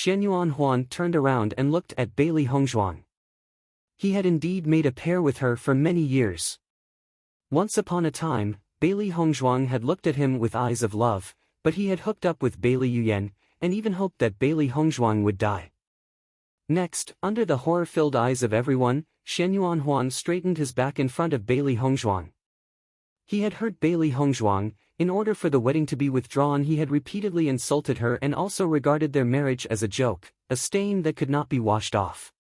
Shen Yuanhuan turned around and looked at Bailey Hongzhuang. He had indeed made a pair with her for many years. Once upon a time, Bailey Hongzhuang had looked at him with eyes of love, but he had hooked up with Bailey Yuyan, and even hoped that Bailey Hongzhuang would die. Next, under the horror-filled eyes of everyone, Shen Yuanhuan straightened his back in front of Bailey Hongzhuang. He had hurt Bailey Hongzhuang. In order for the wedding to be withdrawn, he had repeatedly insulted her and also regarded their marriage as a joke, a stain that could not be washed off.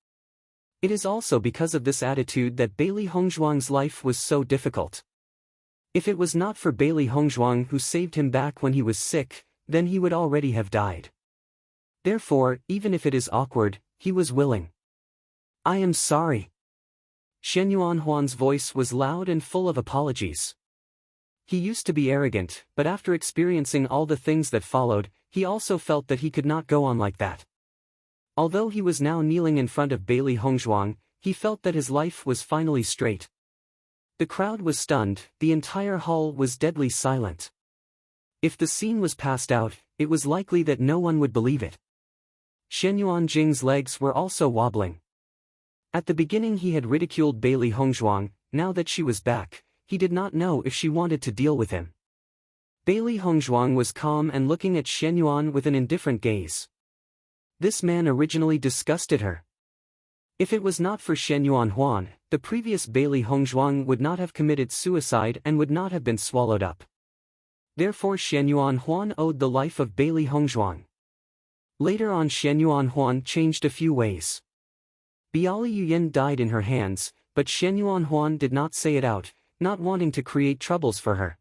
It is also because of this attitude that Bailey Hongzhuang's life was so difficult. If it was not for Bailey Hongzhuang who saved him back when he was sick, then he would already have died. Therefore, even if it is awkward, he was willing. "I am sorry." Shen Yuanhuan's voice was loud and full of apologies. He used to be arrogant, but after experiencing all the things that followed, he also felt that he could not go on like that. Although he was now kneeling in front of Bailey Hongzhuang, he felt that his life was finally straight. The crowd was stunned, the entire hall was deadly silent. If the scene was passed out, it was likely that no one would believe it. Shen Yuanjing's legs were also wobbling. At the beginning he had ridiculed Bailey Hongzhuang. Now that she was back, he did not know if she wanted to deal with him. Bailey Hongzhuang was calm and looking at Shen Yuan with an indifferent gaze. This man originally disgusted her. If it was not for Shen Yuanhuan, the previous Bailey Hongzhuang would not have committed suicide and would not have been swallowed up. Therefore Shen Yuanhuan owed the life of Bailey Hongzhuang. Later on Shen Yuanhuan changed a few ways. Bailey Yuyan died in her hands, but Shen Yuanhuan did not say it out, not wanting to create troubles for her.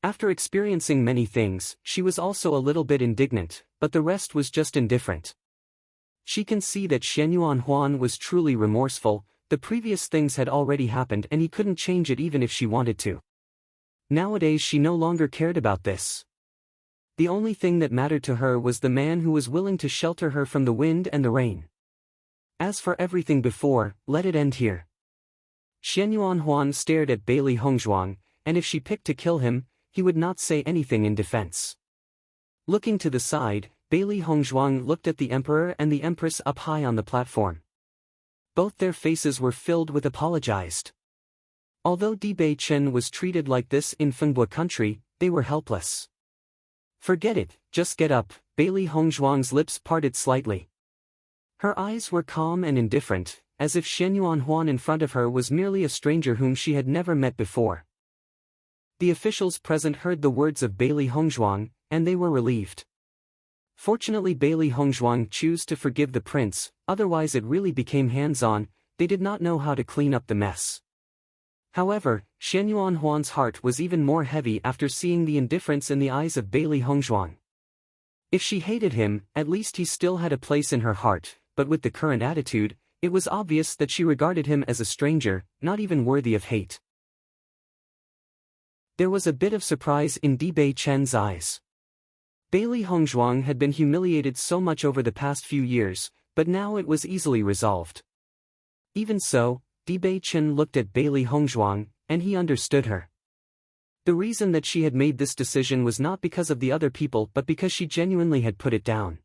After experiencing many things, she was also a little bit indignant, but the rest was just indifferent. She can see that Shen Yuanhuan was truly remorseful. The previous things had already happened and he couldn't change it even if she wanted to. Nowadays she no longer cared about this. The only thing that mattered to her was the man who was willing to shelter her from the wind and the rain. As for everything before, let it end here. Shen Yuanhuan stared at Bailey Hongzhuang, and if she picked to kill him, he would not say anything in defense. Looking to the side, Bailey Hongzhuang looked at the emperor and the empress up high on the platform. Both their faces were filled with apologized. Although Bewitching was treated like this in Fengbua country, they were helpless. "Forget it, just get up." Bailey Hongzhuang's lips parted slightly. Her eyes were calm and indifferent, as if Shen Yuanhuan in front of her was merely a stranger whom she had never met before. The officials present heard the words of Bailey Hongzhuang, and they were relieved. Fortunately Bailey Hongzhuang chose to forgive the prince, otherwise it really became hands-on. They did not know how to clean up the mess. However, Shen Yuanhuan's heart was even more heavy after seeing the indifference in the eyes of Bailey Hongzhuang. If she hated him, at least he still had a place in her heart, but with the current attitude, it was obvious that she regarded him as a stranger, not even worthy of hate. There was a bit of surprise in Bewitching's eyes. Bailey Hongzhuang had been humiliated so much over the past few years, but now it was easily resolved. Even so, Bewitching looked at Bailey Hongzhuang, and he understood her. The reason that she had made this decision was not because of the other people but because she genuinely had put it down.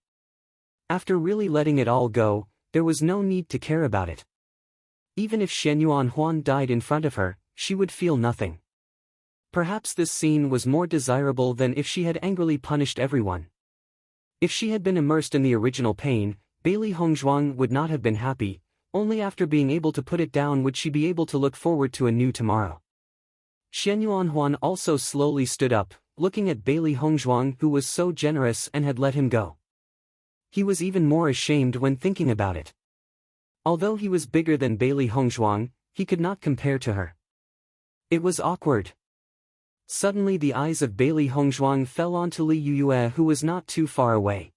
After really letting it all go, there was no need to care about it. Even if Shen Yuanhuan died in front of her, she would feel nothing. Perhaps this scene was more desirable than if she had angrily punished everyone. If she had been immersed in the original pain, Bailey Hongzhuang would not have been happy. Only after being able to put it down would she be able to look forward to a new tomorrow. Shen Yuanhuan also slowly stood up, looking at Bailey Hongzhuang who was so generous and had let him go. He was even more ashamed when thinking about it. Although he was bigger than Bailey Hongzhuang, he could not compare to her. It was awkward. Suddenly the eyes of Bailey Hongzhuang fell onto Li Yuyue who was not too far away.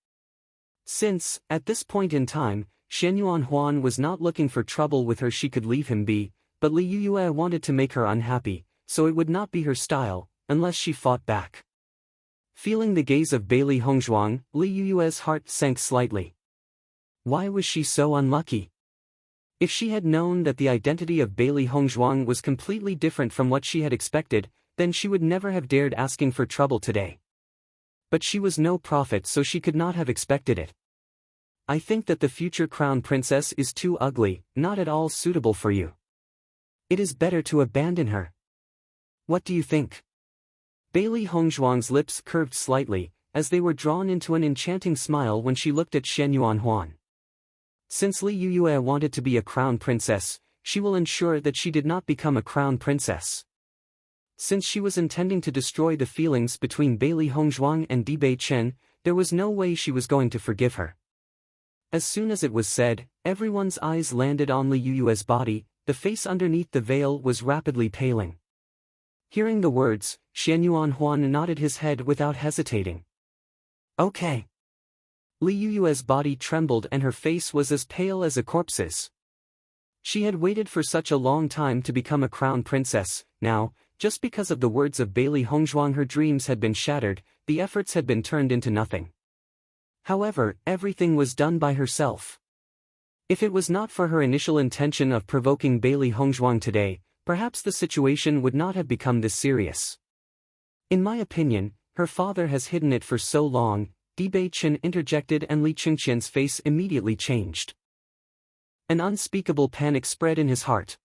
Since, at this point in time, Shen Yuanhuan was not looking for trouble with her, she could leave him be, but Li Yuyue wanted to make her unhappy, so it would not be her style, unless she fought back. Feeling the gaze of Bailey Hongzhuang, Li Yuyue's heart sank slightly. Why was she so unlucky? If she had known that the identity of Bailey Hongzhuang was completely different from what she had expected, then she would never have dared asking for trouble today. But she was no prophet, so she could not have expected it. I think that the future crown princess is too ugly, not at all suitable for you. It is better to abandon her. What do you think? Bailey Hongzhuang's lips curved slightly, as they were drawn into an enchanting smile when she looked at Shen Yuanhuan. Since Li Yuyue wanted to be a crown princess, she will ensure that she did not become a crown princess. Since she was intending to destroy the feelings between Bailey Hongzhuang and Dibei Chen, there was no way she was going to forgive her. As soon as it was said, everyone's eyes landed on Li Yuyue's body. The face underneath the veil was rapidly paling. Hearing the words, Shen Yuanhuan nodded his head without hesitating. Okay. Li Yuyue's body trembled and her face was as pale as a corpse's. She had waited for such a long time to become a crown princess. Now, just because of the words of Bailey Hongzhuang, her dreams had been shattered, the efforts had been turned into nothing. However, everything was done by herself. If it was not for her initial intention of provoking Bailey Hongzhuang today, perhaps the situation would not have become this serious. In my opinion, her father has hidden it for so long. Dibei Chen interjected and Li Qingqian's face immediately changed. An unspeakable panic spread in his heart.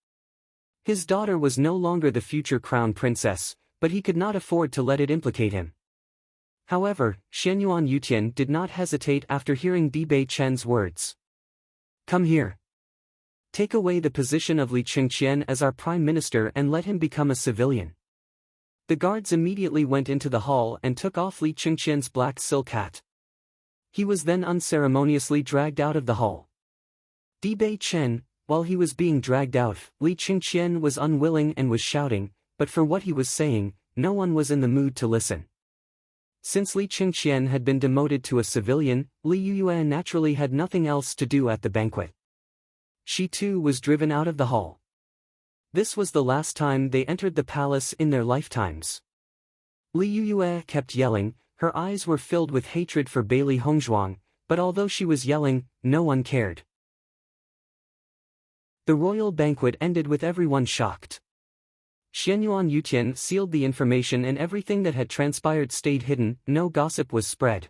His daughter was no longer the future crown princess, but he could not afford to let it implicate him. However, Shenyuan Yutian did not hesitate after hearing Dibei Chen's words. Come here. Take away the position of Li Qingqian as our prime minister and let him become a civilian. The guards immediately went into the hall and took off Li Qingqian's black silk hat. He was then unceremoniously dragged out of the hall. Dibei Chen, while he was being dragged out, Li Qingqian was unwilling and was shouting, but for what he was saying, no one was in the mood to listen. Since Li Qingqian had been demoted to a civilian, Li Yuyue naturally had nothing else to do at the banquet. She too was driven out of the hall. This was the last time they entered the palace in their lifetimes. Li Yuyue kept yelling, her eyes were filled with hatred for Bailey Hongzhuang, but although she was yelling, no one cared. The royal banquet ended with everyone shocked. Shenyuan Yutian sealed the information and everything that had transpired stayed hidden, no gossip was spread.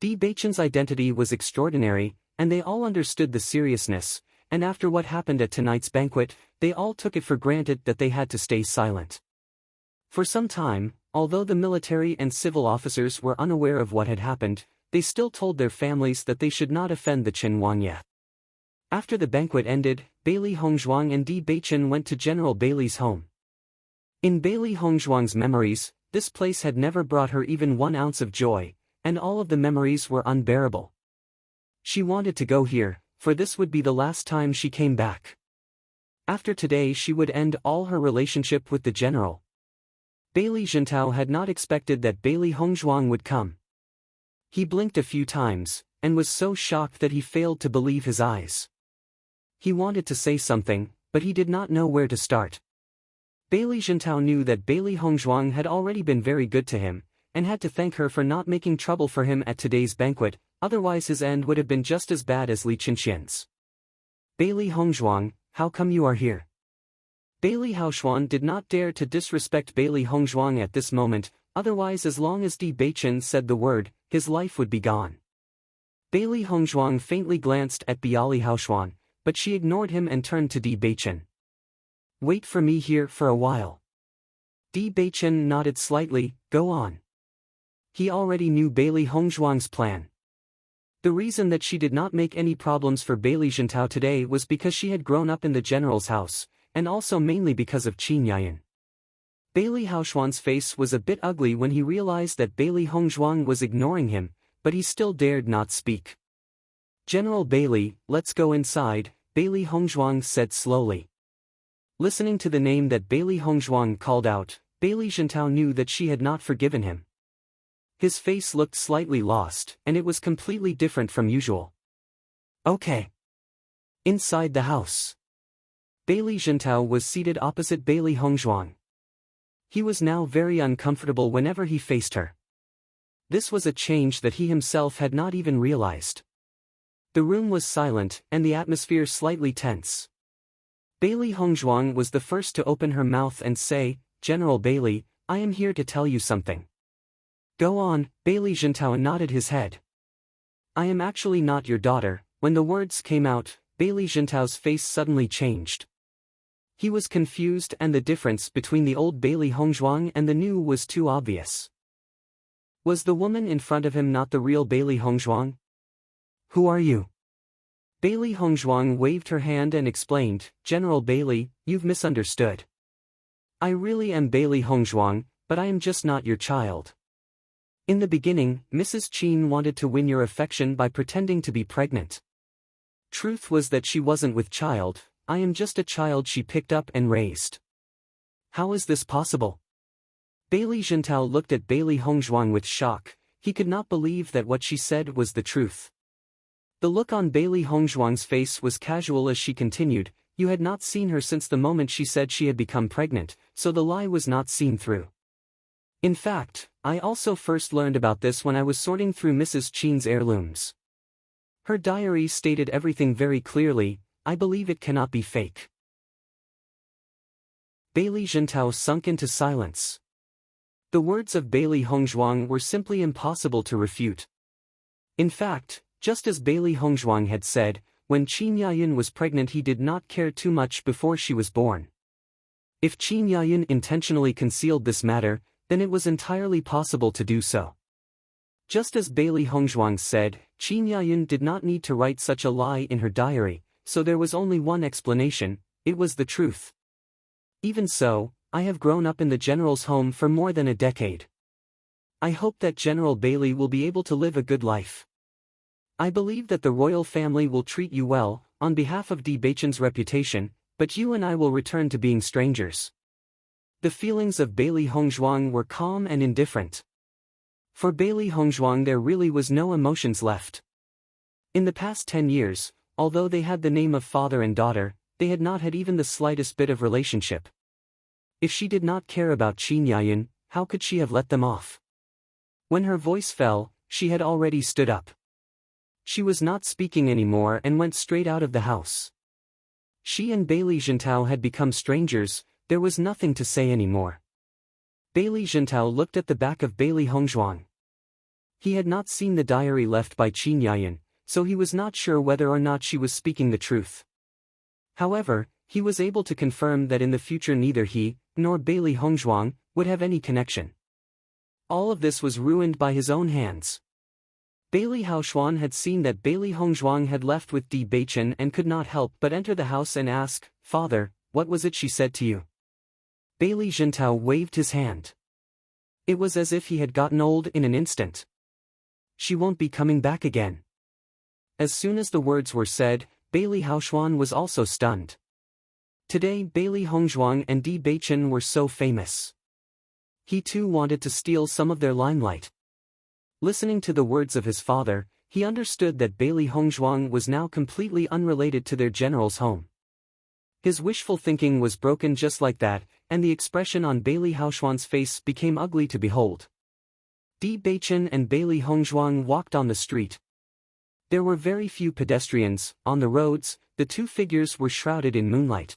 Dibei Chen's identity was extraordinary, and they all understood the seriousness, and after what happened at tonight's banquet, they all took it for granted that they had to stay silent. For some time, although the military and civil officers were unaware of what had happened, they still told their families that they should not offend the Qin Wangye. After the banquet ended, Bailey Hongzhuang and Dibei Chen went to General Bailey's home. In Bailey Hongzhuang's memories, this place had never brought her even 1 ounce of joy, and all of the memories were unbearable. She wanted to go here, for this would be the last time she came back. After today she would end all her relationship with the general. Bailey Zhentao had not expected that Bailey Hongzhuang would come. He blinked a few times, and was so shocked that he failed to believe his eyes. He wanted to say something, but he did not know where to start. Bailey Zhentao knew that Bailey Hongzhuang had already been very good to him, and had to thank her for not making trouble for him at today's banquet, otherwise his end would have been just as bad as Li Qingqian's. Bailey Hongzhuang, how come you are here? Bailey Haoshuan did not dare to disrespect Bailey Hongzhuang at this moment, otherwise as long as Dibei Chen said the word, his life would be gone. Bailey Hongzhuang faintly glanced at Bailey Haoshuan, but she ignored him and turned to Dibei Chen. Wait for me here for a while. Dibei Chen nodded slightly, go on. He already knew Bailey Hongzhuang's plan. The reason that she did not make any problems for Bailey Zhentao today was because she had grown up in the general's house, and also mainly because of Qin Yayan. Bailey Haoshuan's face was a bit ugly when he realized that Bailey Hongzhuang was ignoring him, but he still dared not speak. General Bailey, let's go inside, Bailey Hongzhuang said slowly. Listening to the name that Bailey Hongzhuang called out, Bailey Zhentao knew that she had not forgiven him. His face looked slightly lost, and it was completely different from usual. Okay. Inside the house. Bailey Zhentao was seated opposite Bailey Hongzhuang. He was now very uncomfortable whenever he faced her. This was a change that he himself had not even realized. The room was silent, and the atmosphere slightly tense. Bailey Hongzhuang was the first to open her mouth and say, General Bailey, I am here to tell you something. Go on, Bailey Zhentao nodded his head. I am actually not your daughter." When the words came out, Bailey Jintao's face suddenly changed. He was confused, and the difference between the old Bailey Hongzhuang and the new was too obvious. Was the woman in front of him not the real Bailey Hongzhuang? "Who are you?" Bailey Hongzhuang waved her hand and explained, "General Bailey, you've misunderstood. I really am Bailey Hongzhuang, but I am just not your child. In the beginning, Mrs. Qin wanted to win your affection by pretending to be pregnant. Truth was that she wasn't with child. I am just a child she picked up and raised." "How is this possible?" Bailey Jintao looked at Bailey Hongzhuang with shock. He could not believe that what she said was the truth. The look on Bailey Hongzhuang's face was casual as she continued, "You had not seen her since the moment she said she had become pregnant, so the lie was not seen through. In fact, I also first learned about this when I was sorting through Mrs. Qin's heirlooms. Her diary stated everything very clearly. I believe it cannot be fake." Bailey Jintao sunk into silence. The words of Bailey Hongzhuang were simply impossible to refute. In fact, just as Bailey Hongzhuang had said, when Qin Yayin was pregnant he did not care too much before she was born. If Qin Yayin intentionally concealed this matter, then it was entirely possible to do so. Just as Bailey Hongzhuang said, Qin Yayin did not need to write such a lie in her diary, so there was only one explanation: it was the truth. Even so, I have grown up in the general's home for more than a decade. I hope that General Bailey will be able to live a good life. I believe that the royal family will treat you well, on behalf of Bewitching's reputation, but you and I will return to being strangers." The feelings of Bailey Hongzhuang were calm and indifferent. For Bailey Hongzhuang there really was no emotions left. In the past 10 years, although they had the name of father and daughter, they had not had even the slightest bit of relationship. If she did not care about Qin Yayin, how could she have let them off? When her voice fell, she had already stood up. She was not speaking anymore and went straight out of the house. She and Bailey Jintao had become strangers. There was nothing to say anymore. Bailey Jintao looked at the back of Bailey Hongzhuang. He had not seen the diary left by Qin Yayin, so he was not sure whether or not she was speaking the truth. However, he was able to confirm that in the future neither he, nor Bailey Hongzhuang, would have any connection. All of this was ruined by his own hands. Bailey Haoshuan had seen that Bailey Hongzhuang had left with Di Beichen and could not help but enter the house and ask, "Father, what was it she said to you?" Bailey Jintao waved his hand. It was as if he had gotten old in an instant. "She won't be coming back again." As soon as the words were said, Bailey Haoshuan was also stunned. Today Bailey Hongzhuang and Di Beichen were so famous. He too wanted to steal some of their limelight. Listening to the words of his father, he understood that Bailey Hongzhuang was now completely unrelated to their general's home. His wishful thinking was broken just like that, and the expression on Bailey Haoshuan's face became ugly to behold. Di Beichen and Bailey Hongzhuang walked on the street. There were very few pedestrians. On the roads, the two figures were shrouded in moonlight.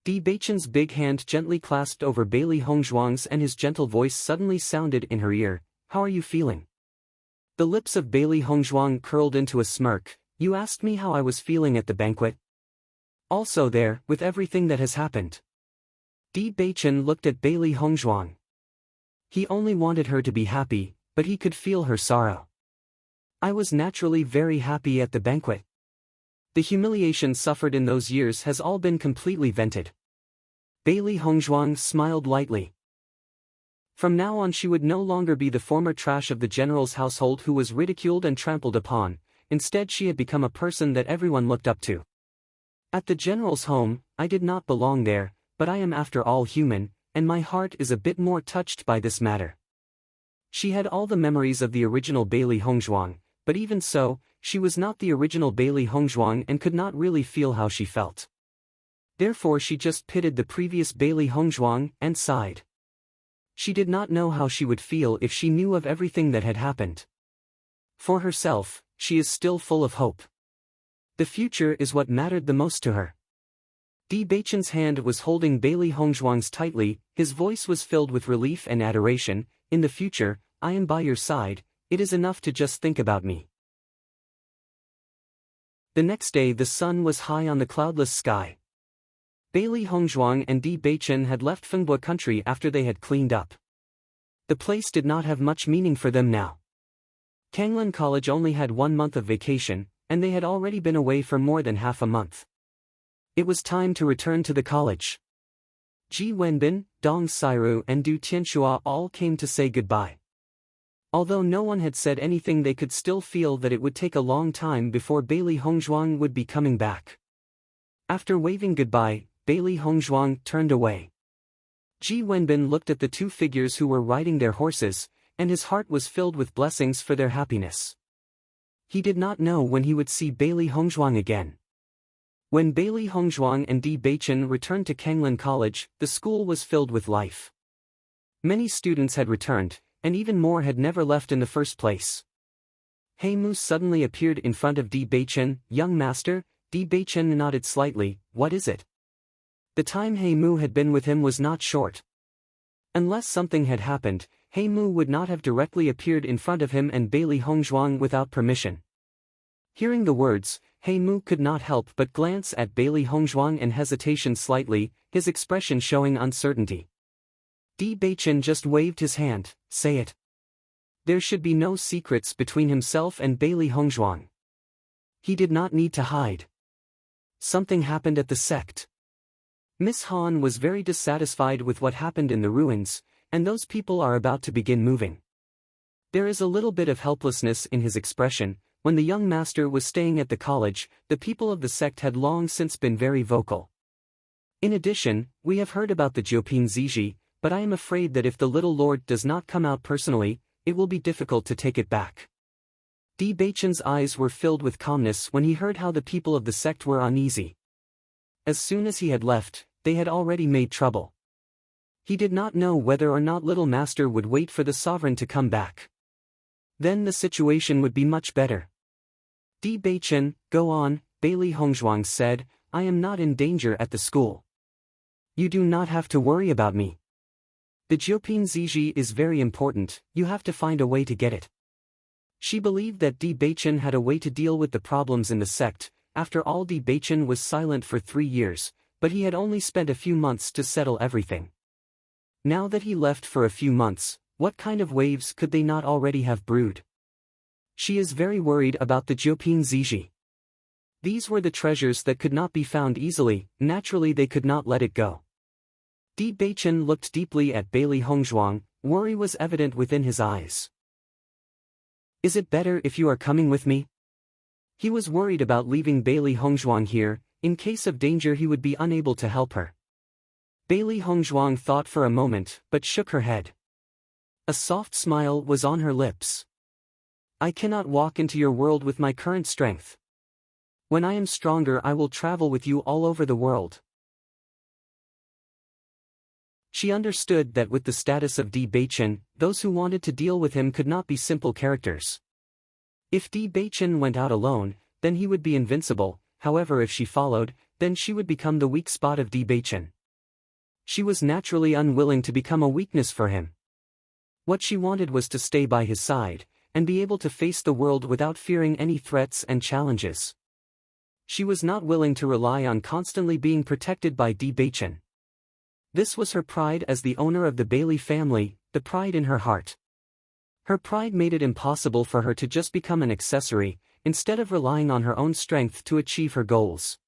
Di Beichen's big hand gently clasped over Bailey Hongzhuang's and his gentle voice suddenly sounded in her ear, "How are you feeling?" The lips of Bailey Hongzhuang curled into a smirk. "You asked me how I was feeling at the banquet? Also there, with everything that has happened." Di Beichen looked at Bailey Hongzhuang. He only wanted her to be happy, but he could feel her sorrow. "I was naturally very happy at the banquet. The humiliation suffered in those years has all been completely vented." Bailey Hongzhuang smiled lightly. From now on she would no longer be the former trash of the general's household who was ridiculed and trampled upon. Instead she had become a person that everyone looked up to. "At the general's home, I did not belong there, but I am after all human, and my heart is a bit more touched by this matter." She had all the memories of the original Bailey Hongzhuang, but even so, she was not the original Bailey Hongzhuang and could not really feel how she felt. Therefore she just pitied the previous Bailey Hongzhuang and sighed. She did not know how she would feel if she knew of everything that had happened. For herself, she is still full of hope. The future is what mattered the most to her. Di Beichen's hand was holding Bailey Hongzhuang's tightly, his voice was filled with relief and adoration. "In the future, I am by your side, it is enough to just think about me." The next day the sun was high on the cloudless sky. Bailey Hongzhuang and Di Beichen had left Fengbo country after they had cleaned up. The place did not have much meaning for them now. Kanglan College only had 1 month of vacation, and they had already been away for more than half a month. It was time to return to the college. Ji Wenbin, Dong Sairu and Du Tianxua all came to say goodbye. Although no one had said anything, they could still feel that it would take a long time before Bailey Hongzhuang would be coming back. After waving goodbye, Bailey Hongzhuang turned away. Ji Wenbin looked at the two figures who were riding their horses, and his heart was filled with blessings for their happiness. He did not know when he would see Bailey Hongzhuang again. When Bailey Hongzhuang and Di Beichen returned to Kanglan College, the school was filled with life. Many students had returned, and even more had never left in the first place. He Mu suddenly appeared in front of Di Beichen. "Young master." Di Beichen nodded slightly. "What is it?" The time He Mu had been with him was not short. Unless something had happened, He Mu would not have directly appeared in front of him and Bailey Hongzhuang without permission. Hearing the words, He Mu could not help but glance at Bailey Hongzhuang and hesitation slightly, his expression showing uncertainty. Di Beichen just waved his hand. "Say it." There should be no secrets between himself and Bailey Hongzhuang. He did not need to hide. Something happened at the sect. Miss Han was very dissatisfied with what happened in the ruins, and those people are about to begin moving. There is a little bit of helplessness in his expression. When the young master was staying at the college, the people of the sect had long since been very vocal. In addition, we have heard about the Jiuping Ziji, but I am afraid that if the little lord does not come out personally, it will be difficult to take it back. Di Beichen's eyes were filled with calmness when he heard how the people of the sect were uneasy. As soon as he had left, they had already made trouble. He did not know whether or not little master would wait for the sovereign to come back. Then the situation would be much better. Di Beichen, go on, Bailey Hongzhuang said, I am not in danger at the school. You do not have to worry about me. The Jiuping Ziji is very important, you have to find a way to get it. She believed that Di Beichen had a way to deal with the problems in the sect. After all, Di Beichen was silent for 3 years, but he had only spent a few months to settle everything. Now that he left for a few months, what kind of waves could they not already have brewed? She is very worried about the Jiuping Ziji. These were the treasures that could not be found easily, naturally they could not let it go. Di Beichen looked deeply at Bailey Hongzhuang, worry was evident within his eyes. Is it better if you are coming with me? He was worried about leaving Bailey Hongzhuang here. In case of danger he would be unable to help her. Bailey Hongzhuang thought for a moment, but shook her head. A soft smile was on her lips. I cannot walk into your world with my current strength. When I am stronger I will travel with you all over the world. She understood that with the status of Di Beichen, those who wanted to deal with him could not be simple characters. If Di Beichen went out alone, then he would be invincible. However, if she followed, then she would become the weak spot of Di Beichen. She was naturally unwilling to become a weakness for him. What she wanted was to stay by his side, and be able to face the world without fearing any threats and challenges. She was not willing to rely on constantly being protected by Di Beichen. This was her pride as the owner of the Bailey family, the pride in her heart. Her pride made it impossible for her to just become an accessory, instead of relying on her own strength to achieve her goals.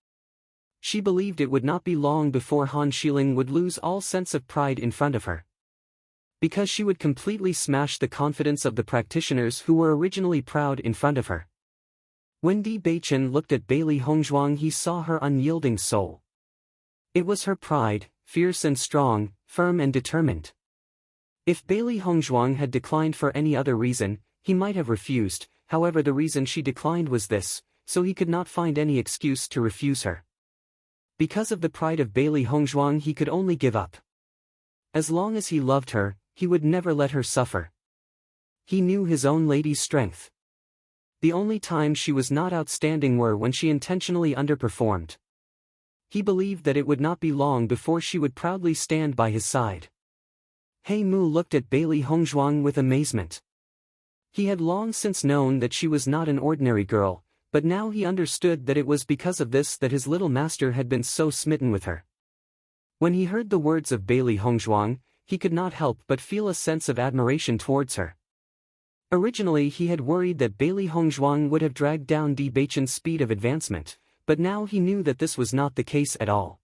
She believed it would not be long before Han Xiling would lose all sense of pride in front of her. Because she would completely smash the confidence of the practitioners who were originally proud in front of her. When Di Beichen looked at Bailey Hongzhuang he saw her unyielding soul. It was her pride, fierce and strong, firm and determined. If Bailey Hongzhuang had declined for any other reason, he might have refused. However, the reason she declined was this, so he could not find any excuse to refuse her. Because of the pride of Bailey Hongzhuang he could only give up. As long as he loved her, he would never let her suffer. He knew his own lady's strength. The only times she was not outstanding were when she intentionally underperformed. He believed that it would not be long before she would proudly stand by his side. He Mu looked at Bailey Hongzhuang with amazement. He had long since known that she was not an ordinary girl, but now he understood that it was because of this that his little master had been so smitten with her. When he heard the words of Bailey Hongzhuang, he could not help but feel a sense of admiration towards her. Originally he had worried that Bailey Hongzhuang would have dragged down Di Beichen's speed of advancement, but now he knew that this was not the case at all.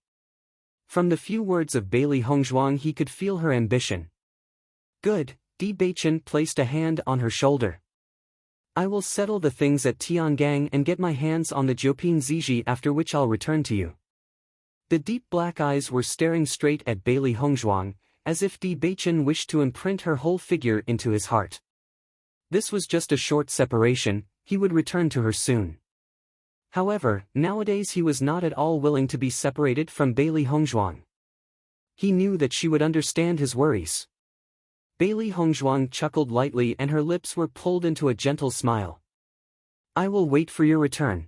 From the few words of Bailey Hongzhuang he could feel her ambition. Good, Di Beichen placed a hand on her shoulder. I will settle the things at Tiangang and get my hands on the Jiuping Ziji, after which I'll return to you. The deep black eyes were staring straight at Bailey Hongzhuang, as if Di Beichen wished to imprint her whole figure into his heart. This was just a short separation, he would return to her soon. However, nowadays he was not at all willing to be separated from Bailey Hongzhuang. He knew that she would understand his worries. Bailey Hongzhuang chuckled lightly and her lips were pulled into a gentle smile. I will wait for your return.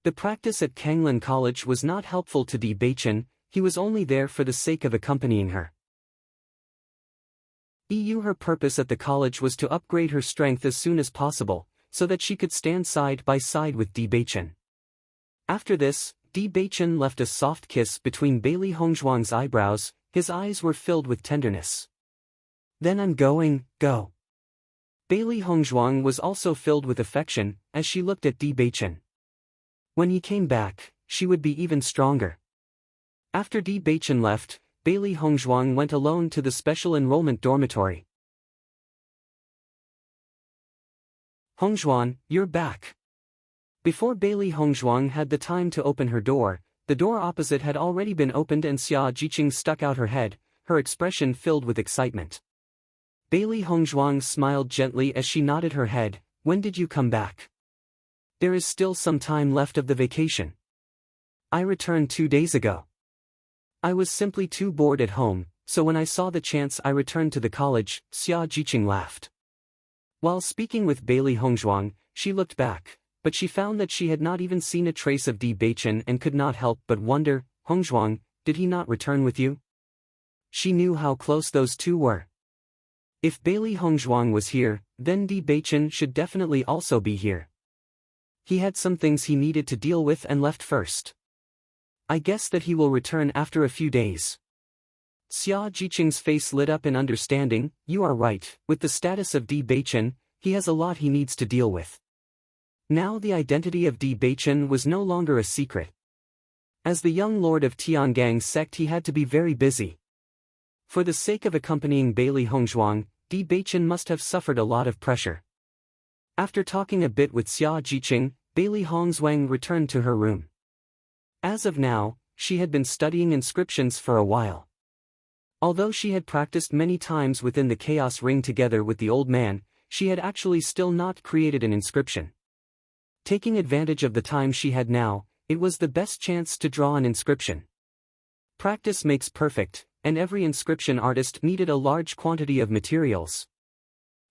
The practice at Kanglin College was not helpful to Di Beichen, he was only there for the sake of accompanying her. Her purpose at the college was to upgrade her strength as soon as possible, so that she could stand side by side with Di Beichen. After this, Di Beichen left a soft kiss between Bailey Hongzhuang's eyebrows, his eyes were filled with tenderness. Then I'm going, go. Bailey Hongzhuang was also filled with affection, as she looked at Di Beichen. When he came back, she would be even stronger. After Di Beichen left, Bailey Hongzhuang went alone to the special enrollment dormitory. Hongzhuang, you're back. Before Bailey Hongzhuang had the time to open her door, the door opposite had already been opened and Xia Jiqing stuck out her head, her expression filled with excitement. Bailey Hongzhuang smiled gently as she nodded her head. When did you come back? There is still some time left of the vacation. I returned 2 days ago. I was simply too bored at home, so when I saw the chance I returned to the college, Xia Jiqing laughed. While speaking with Bailey Hongzhuang, she looked back, but she found that she had not even seen a trace of Di Beichen and could not help but wonder, Hongzhuang, did he not return with you? She knew how close those two were. If Bailey Hongzhuang was here, then Di Beichen should definitely also be here. He had some things he needed to deal with and left first. I guess that he will return after a few days. Xia Jiqing's face lit up in understanding. You are right, with the status of Di Beichen, he has a lot he needs to deal with. Now the identity of Di Beichen was no longer a secret. As the young lord of Tiangang's sect he had to be very busy. For the sake of accompanying Bailey Hongzhuang, Di Beichen must have suffered a lot of pressure. After talking a bit with Xia Jiqing, Bailey Hongzhuang returned to her room. As of now, she had been studying inscriptions for a while. Although she had practiced many times within the chaos ring together with the old man, she had actually still not created an inscription. Taking advantage of the time she had now, it was the best chance to draw an inscription. Practice makes perfect, and every inscription artist needed a large quantity of materials.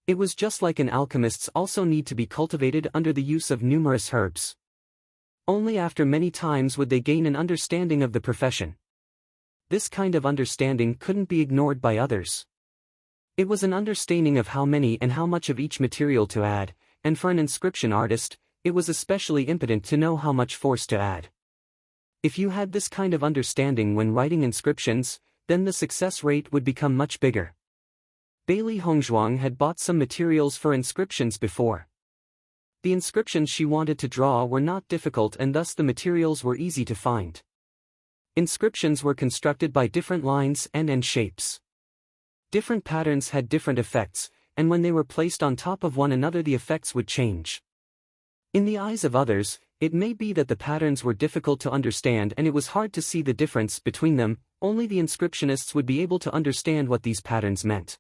It was just like an alchemists also need to be cultivated under the use of numerous herbs. Only after many times would they gain an understanding of the profession. This kind of understanding couldn't be ignored by others. It was an understanding of how many and how much of each material to add, and for an inscription artist, it was especially impotent to know how much force to add. If you had this kind of understanding when writing inscriptions, then the success rate would become much bigger. Bailey Hongzhuang had bought some materials for inscriptions before. The inscriptions she wanted to draw were not difficult and thus the materials were easy to find. Inscriptions were constructed by different lines and shapes. Different patterns had different effects, and when they were placed on top of one another the effects would change. In the eyes of others, it may be that the patterns were difficult to understand and it was hard to see the difference between them, only the inscriptionists would be able to understand what these patterns meant.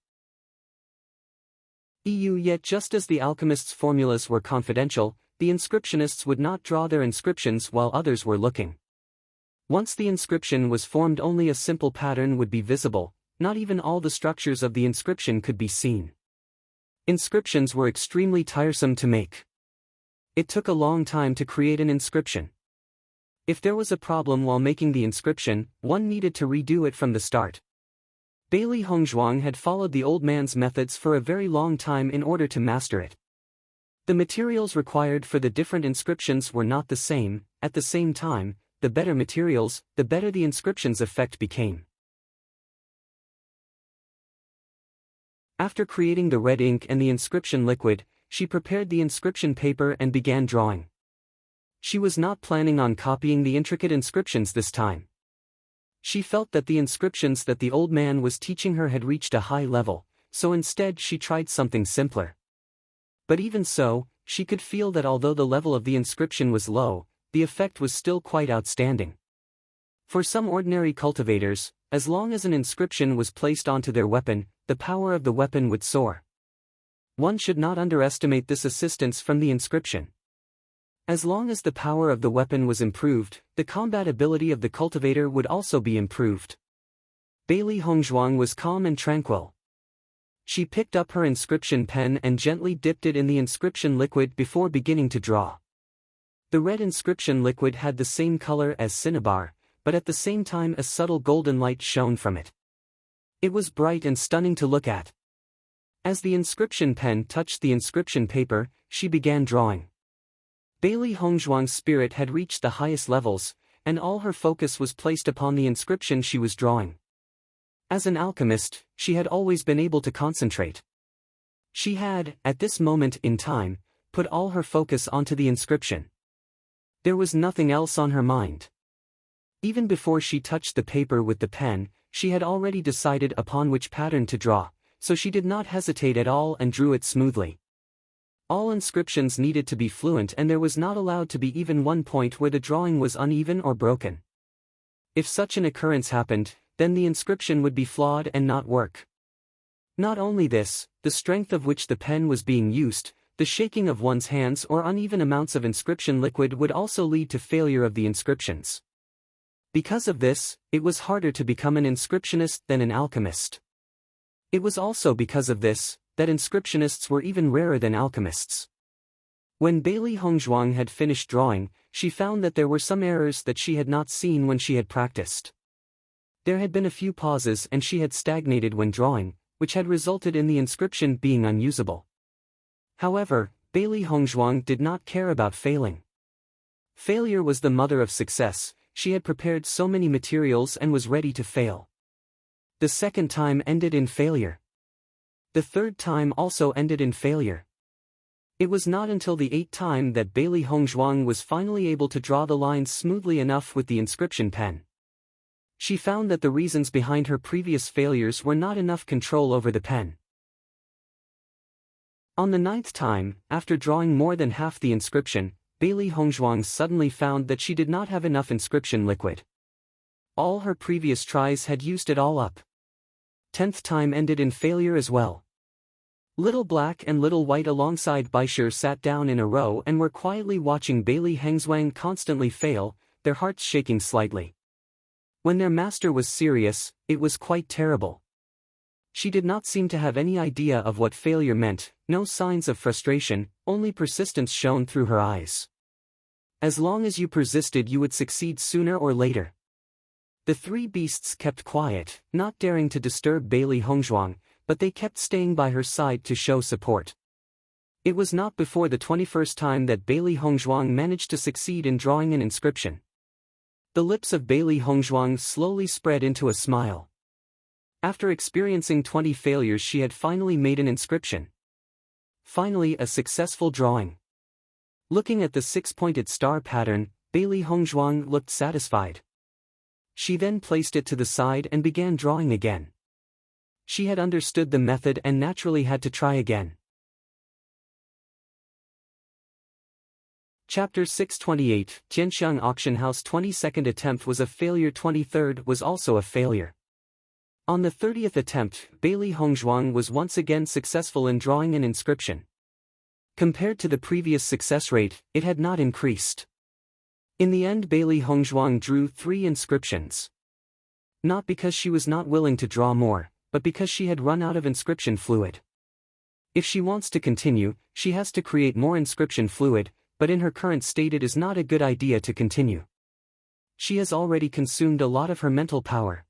Yet just as the alchemists' formulas were confidential, the inscriptionists would not draw their inscriptions while others were looking. Once the inscription was formed only a simple pattern would be visible, not even all the structures of the inscription could be seen. Inscriptions were extremely tiresome to make. It took a long time to create an inscription. If there was a problem while making the inscription, one needed to redo it from the start. Bailey Hongzhuang had followed the old man's methods for a very long time in order to master it. The materials required for the different inscriptions were not the same. At the same time, the better materials, the better the inscription's effect became. After creating the red ink and the inscription liquid, she prepared the inscription paper and began drawing. She was not planning on copying the intricate inscriptions this time. She felt that the inscriptions that the old man was teaching her had reached a high level, so instead she tried something simpler. But even so, she could feel that although the level of the inscription was low, the effect was still quite outstanding. For some ordinary cultivators, as long as an inscription was placed onto their weapon, the power of the weapon would soar. One should not underestimate this assistance from the inscription. As long as the power of the weapon was improved, the combat ability of the cultivator would also be improved. Bailey Hongzhuang was calm and tranquil. She picked up her inscription pen and gently dipped it in the inscription liquid before beginning to draw. The red inscription liquid had the same color as cinnabar, but at the same time a subtle golden light shone from it. It was bright and stunning to look at. As the inscription pen touched the inscription paper, she began drawing. Bailey Hongzhuang's spirit had reached the highest levels, and all her focus was placed upon the inscription she was drawing. As an alchemist, she had always been able to concentrate. She had, at this moment in time, put all her focus onto the inscription. There was nothing else on her mind. Even before she touched the paper with the pen, she had already decided upon which pattern to draw, so she did not hesitate at all and drew it smoothly. All inscriptions needed to be fluent, and there was not allowed to be even one point where the drawing was uneven or broken. If such an occurrence happened, then the inscription would be flawed and not work. Not only this, the strength of which the pen was being used, the shaking of one's hands or uneven amounts of inscription liquid would also lead to failure of the inscriptions. Because of this, it was harder to become an inscriptionist than an alchemist. It was also because of this that inscriptionists were even rarer than alchemists. When Bailey Hongzhuang had finished drawing, she found that there were some errors that she had not seen when she had practiced. There had been a few pauses and she had stagnated when drawing, which had resulted in the inscription being unusable. However, Bailey Hongzhuang did not care about failing. Failure was the mother of success. She had prepared so many materials and was ready to fail. The second time ended in failure. The third time also ended in failure. It was not until the eighth time that Bailey Hongzhuang was finally able to draw the lines smoothly enough with the inscription pen. She found that the reasons behind her previous failures were not enough control over the pen. On the ninth time, after drawing more than half the inscription, Bailey Hongzhuang suddenly found that she did not have enough inscription liquid. All her previous tries had used it all up. 10th time ended in failure as well. Little Black and Little White alongside Baishir sat down in a row and were quietly watching Bailey Hongzhuang constantly fail, their hearts shaking slightly. When their master was serious, it was quite terrible. She did not seem to have any idea of what failure meant, no signs of frustration, only persistence shone through her eyes. As long as you persisted, you would succeed sooner or later. The three beasts kept quiet, not daring to disturb Bailey Hongzhuang, but they kept staying by her side to show support. It was not before the 21st time that Bailey Hongzhuang managed to succeed in drawing an inscription. The lips of Bailey Hongzhuang slowly spread into a smile. After experiencing 20 failures, she had finally made an inscription. Finally, a successful drawing. Looking at the six-pointed star pattern, Bailey Hongzhuang looked satisfied. She then placed it to the side and began drawing again. She had understood the method and naturally had to try again. Chapter 628, Tianxiang Auction House. 22nd attempt was a failure. 23rd was also a failure. On the 30th attempt, Bailey Hongzhuang was once again successful in drawing an inscription. Compared to the previous success rate, it had not increased. In the end, Bailey Hongzhuang drew 3 inscriptions. Not because she was not willing to draw more, but because she had run out of inscription fluid. If she wants to continue, she has to create more inscription fluid, but in her current state it is not a good idea to continue. She has already consumed a lot of her mental power.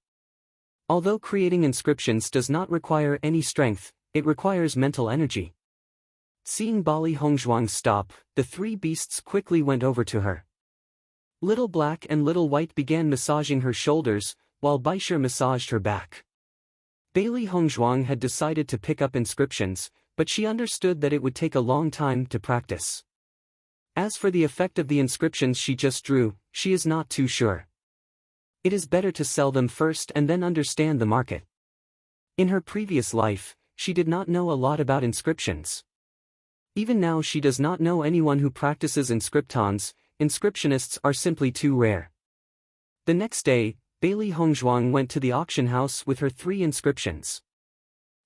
Although creating inscriptions does not require any strength, it requires mental energy. Seeing Bali Hongzhuang stop, the three beasts quickly went over to her. Little Black and Little White began massaging her shoulders, while Baishir massaged her back. Bailey Hongzhuang had decided to pick up inscriptions, but she understood that it would take a long time to practice. As for the effect of the inscriptions she just drew, she is not too sure. It is better to sell them first and then understand the market. In her previous life, she did not know a lot about inscriptions. Even now she does not know anyone who practices inscriptons. Inscriptionists are simply too rare. The next day, Bailey Hongzhuang went to the auction house with her 3 inscriptions.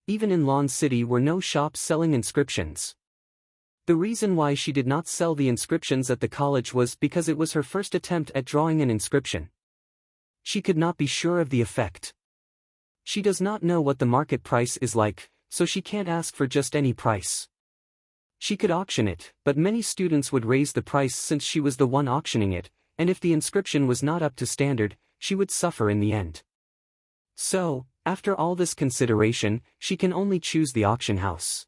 Even in Lon City were no shops selling inscriptions. The reason why she did not sell the inscriptions at the college was because it was her first attempt at drawing an inscription. She could not be sure of the effect. She does not know what the market price is like, so she can't ask for just any price. She could auction it, but many students would raise the price since she was the one auctioning it, and if the inscription was not up to standard, she would suffer in the end. So, after all this consideration, she can only choose the auction house.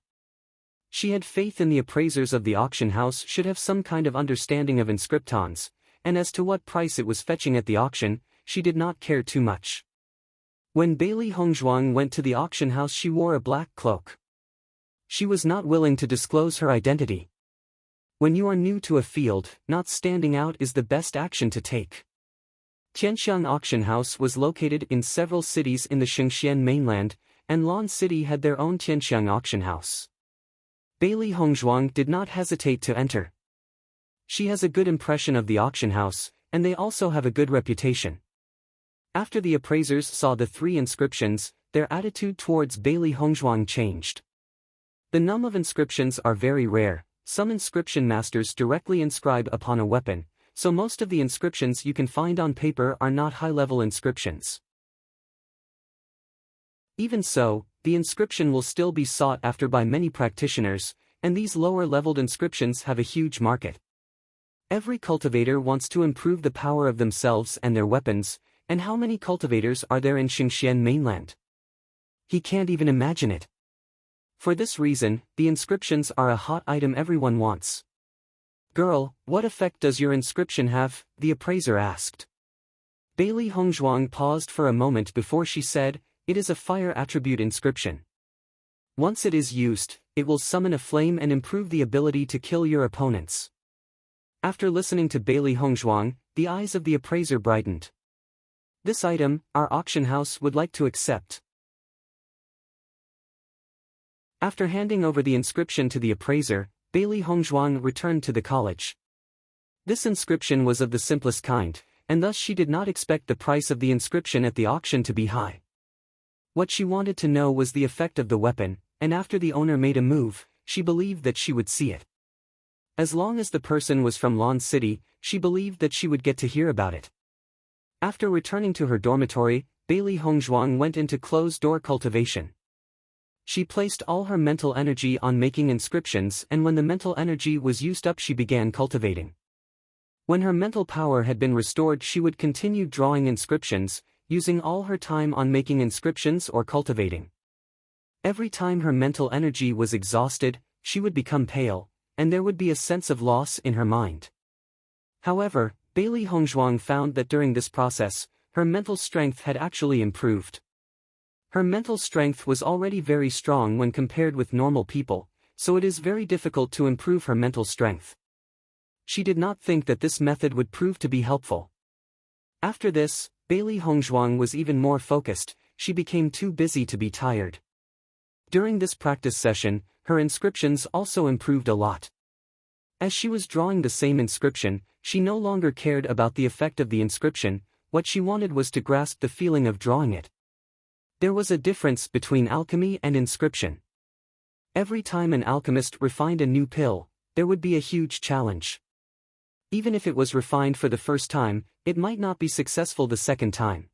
She had faith in the appraisers of the auction house should have some kind of understanding of inscriptons, and as to what price it was fetching at the auction, she did not care too much. When Bailey Hongzhuang went to the auction house, she wore a black cloak. She was not willing to disclose her identity. When you are new to a field, not standing out is the best action to take. Tianxiang Auction House was located in several cities in the Xinjiang mainland, and Lon City had their own Tianxiang Auction House. Bailey Hongzhuang did not hesitate to enter. She has a good impression of the auction house, and they also have a good reputation. After the appraisers saw the 3 inscriptions, their attitude towards Bailey Hongzhuang changed. The number of inscriptions are very rare. Some inscription masters directly inscribe upon a weapon, so most of the inscriptions you can find on paper are not high-level inscriptions. Even so, the inscription will still be sought after by many practitioners, and these lower-leveled inscriptions have a huge market. Every cultivator wants to improve the power of themselves and their weapons, and how many cultivators are there in Xinjiang mainland? He can't even imagine it. For this reason, the inscriptions are a hot item everyone wants. "Girl, what effect does your inscription have?" the appraiser asked. Bailey Hongzhuang paused for a moment before she said, "It is a fire attribute inscription. Once it is used, it will summon a flame and improve the ability to kill your opponents." After listening to Bailey Hongzhuang, the eyes of the appraiser brightened. "This item, our auction house would like to accept." After handing over the inscription to the appraiser, Bailey Hongzhuang returned to the college. This inscription was of the simplest kind, and thus she did not expect the price of the inscription at the auction to be high. What she wanted to know was the effect of the weapon, and after the owner made a move, she believed that she would see it. As long as the person was from Lon City, she believed that she would get to hear about it. After returning to her dormitory, Bailey Hongzhuang went into closed-door cultivation. She placed all her mental energy on making inscriptions, and when the mental energy was used up she began cultivating. When her mental power had been restored she would continue drawing inscriptions, using all her time on making inscriptions or cultivating. Every time her mental energy was exhausted, she would become pale, and there would be a sense of loss in her mind. However, Bailey Hongzhuang found that during this process, her mental strength had actually improved. Her mental strength was already very strong when compared with normal people, so it is very difficult to improve her mental strength. She did not think that this method would prove to be helpful. After this, Bailey Hongzhuang was even more focused. She became too busy to be tired. During this practice session, her inscriptions also improved a lot. As she was drawing the same inscription, she no longer cared about the effect of the inscription. What she wanted was to grasp the feeling of drawing it. There was a difference between alchemy and inscription. Every time an alchemist refined a new pill, there would be a huge challenge. Even if it was refined for the first time, it might not be successful the second time.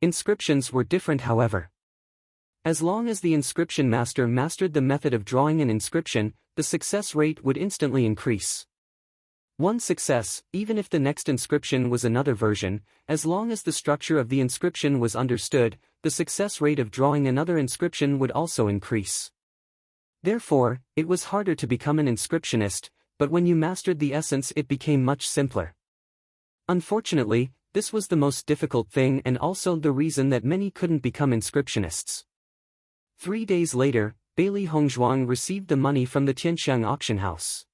Inscriptions were different, however. As long as the inscription master mastered the method of drawing an inscription, the success rate would instantly increase. One success, even if the next inscription was another version, as long as the structure of the inscription was understood, the success rate of drawing another inscription would also increase. Therefore, it was harder to become an inscriptionist, but when you mastered the essence it became much simpler. Unfortunately, this was the most difficult thing and also the reason that many couldn't become inscriptionists. 3 days later, Bailey Hongzhuang received the money from the Tianxiang auction house.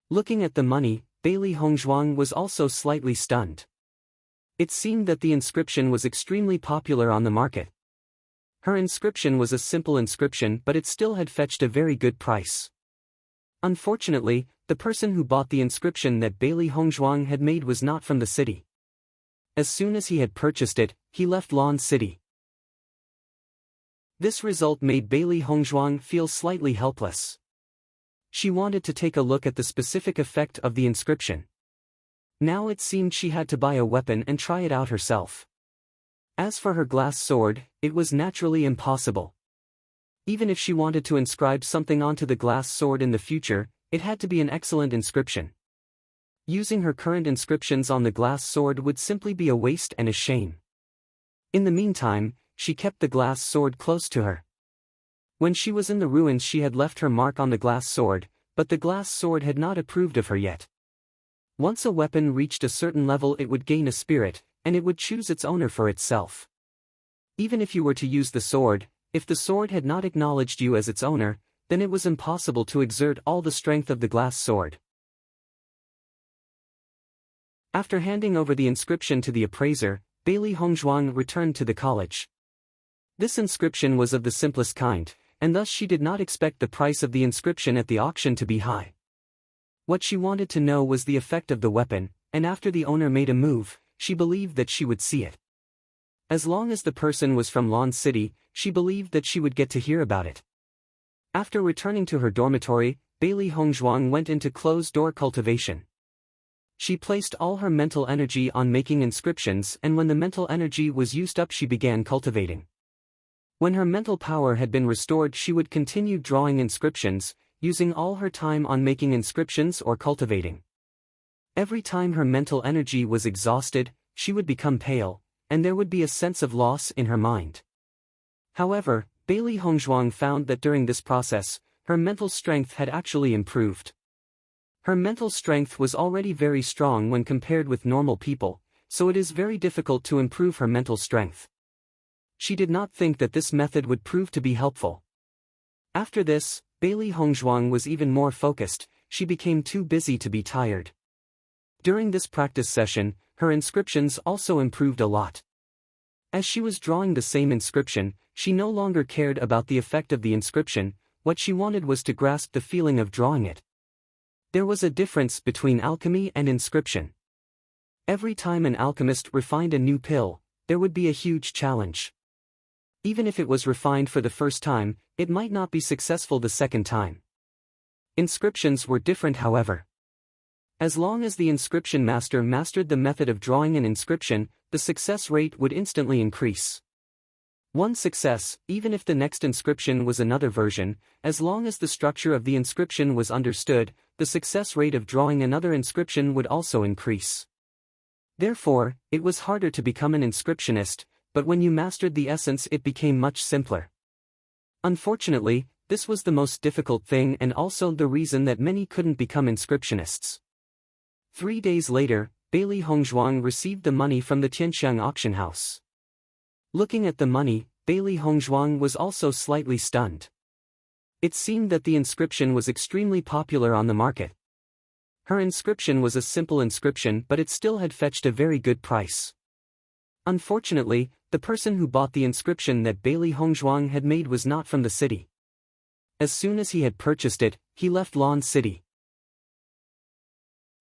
Looking at the money, Bailey Hongzhuang was also slightly stunned. It seemed that the inscription was extremely popular on the market. Her inscription was a simple inscription, but it still had fetched a very good price. Unfortunately, the person who bought the inscription that Bailey Hongzhuang had made was not from the city. As soon as he had purchased it, he left Lan City. This result made Bailey Hongzhuang feel slightly helpless. She wanted to take a look at the specific effect of the inscription. Now it seemed she had to buy a weapon and try it out herself. As for her glass sword, it was naturally impossible. Even if she wanted to inscribe something onto the glass sword in the future, it had to be an excellent inscription. Using her current inscriptions on the glass sword would simply be a waste and a shame. In the meantime, she kept the glass sword close to her. When she was in the ruins she had left her mark on the glass sword, but the glass sword had not approved of her yet. Once a weapon reached a certain level it would gain a spirit, and it would choose its owner for itself. Even if you were to use the sword, if the sword had not acknowledged you as its owner, then it was impossible to exert all the strength of the glass sword. After handing over the inscription to the appraiser, Bailey Hongzhuang returned to the college. This inscription was of the simplest kind, and thus she did not expect the price of the inscription at the auction to be high. What she wanted to know was the effect of the weapon, and after the owner made a move, she believed that she would see it. As long as the person was from Lan City, she believed that she would get to hear about it. After returning to her dormitory, Bailey Hongzhuang went into closed-door cultivation. She placed all her mental energy on making inscriptions, and when the mental energy was used up she began cultivating. When her mental power had been restored she would continue drawing inscriptions, using all her time on making inscriptions or cultivating. Every time her mental energy was exhausted, she would become pale, and there would be a sense of loss in her mind. However, Bailey Hongzhuang found that during this process, her mental strength had actually improved. Her mental strength was already very strong when compared with normal people, so it is very difficult to improve her mental strength. She did not think that this method would prove to be helpful. After this, Bailey Hongzhuang was even more focused, she became too busy to be tired. During this practice session, her inscriptions also improved a lot. As she was drawing the same inscription, she no longer cared about the effect of the inscription, what she wanted was to grasp the feeling of drawing it. There was a difference between alchemy and inscription. Every time an alchemist refined a new pill, there would be a huge challenge. Even if it was refined for the first time, it might not be successful the second time. Inscriptions were different however. As long as the inscription master mastered the method of drawing an inscription, the success rate would instantly increase. One success, even if the next inscription was another version, as long as the structure of the inscription was understood, the success rate of drawing another inscription would also increase. Therefore, it was harder to become an inscriptionist, but when you mastered the essence it became much simpler. Unfortunately, this was the most difficult thing and also the reason that many couldn't become inscriptionists. 3 days later, Bailey Hongzhuang received the money from the Tianxiang auction house. Looking at the money, Bailey Hongzhuang was also slightly stunned. It seemed that the inscription was extremely popular on the market. Her inscription was a simple inscription but it still had fetched a very good price. Unfortunately, the person who bought the inscription that Bailey Hongzhuang had made was not from the city. As soon as he had purchased it, he left Lan City.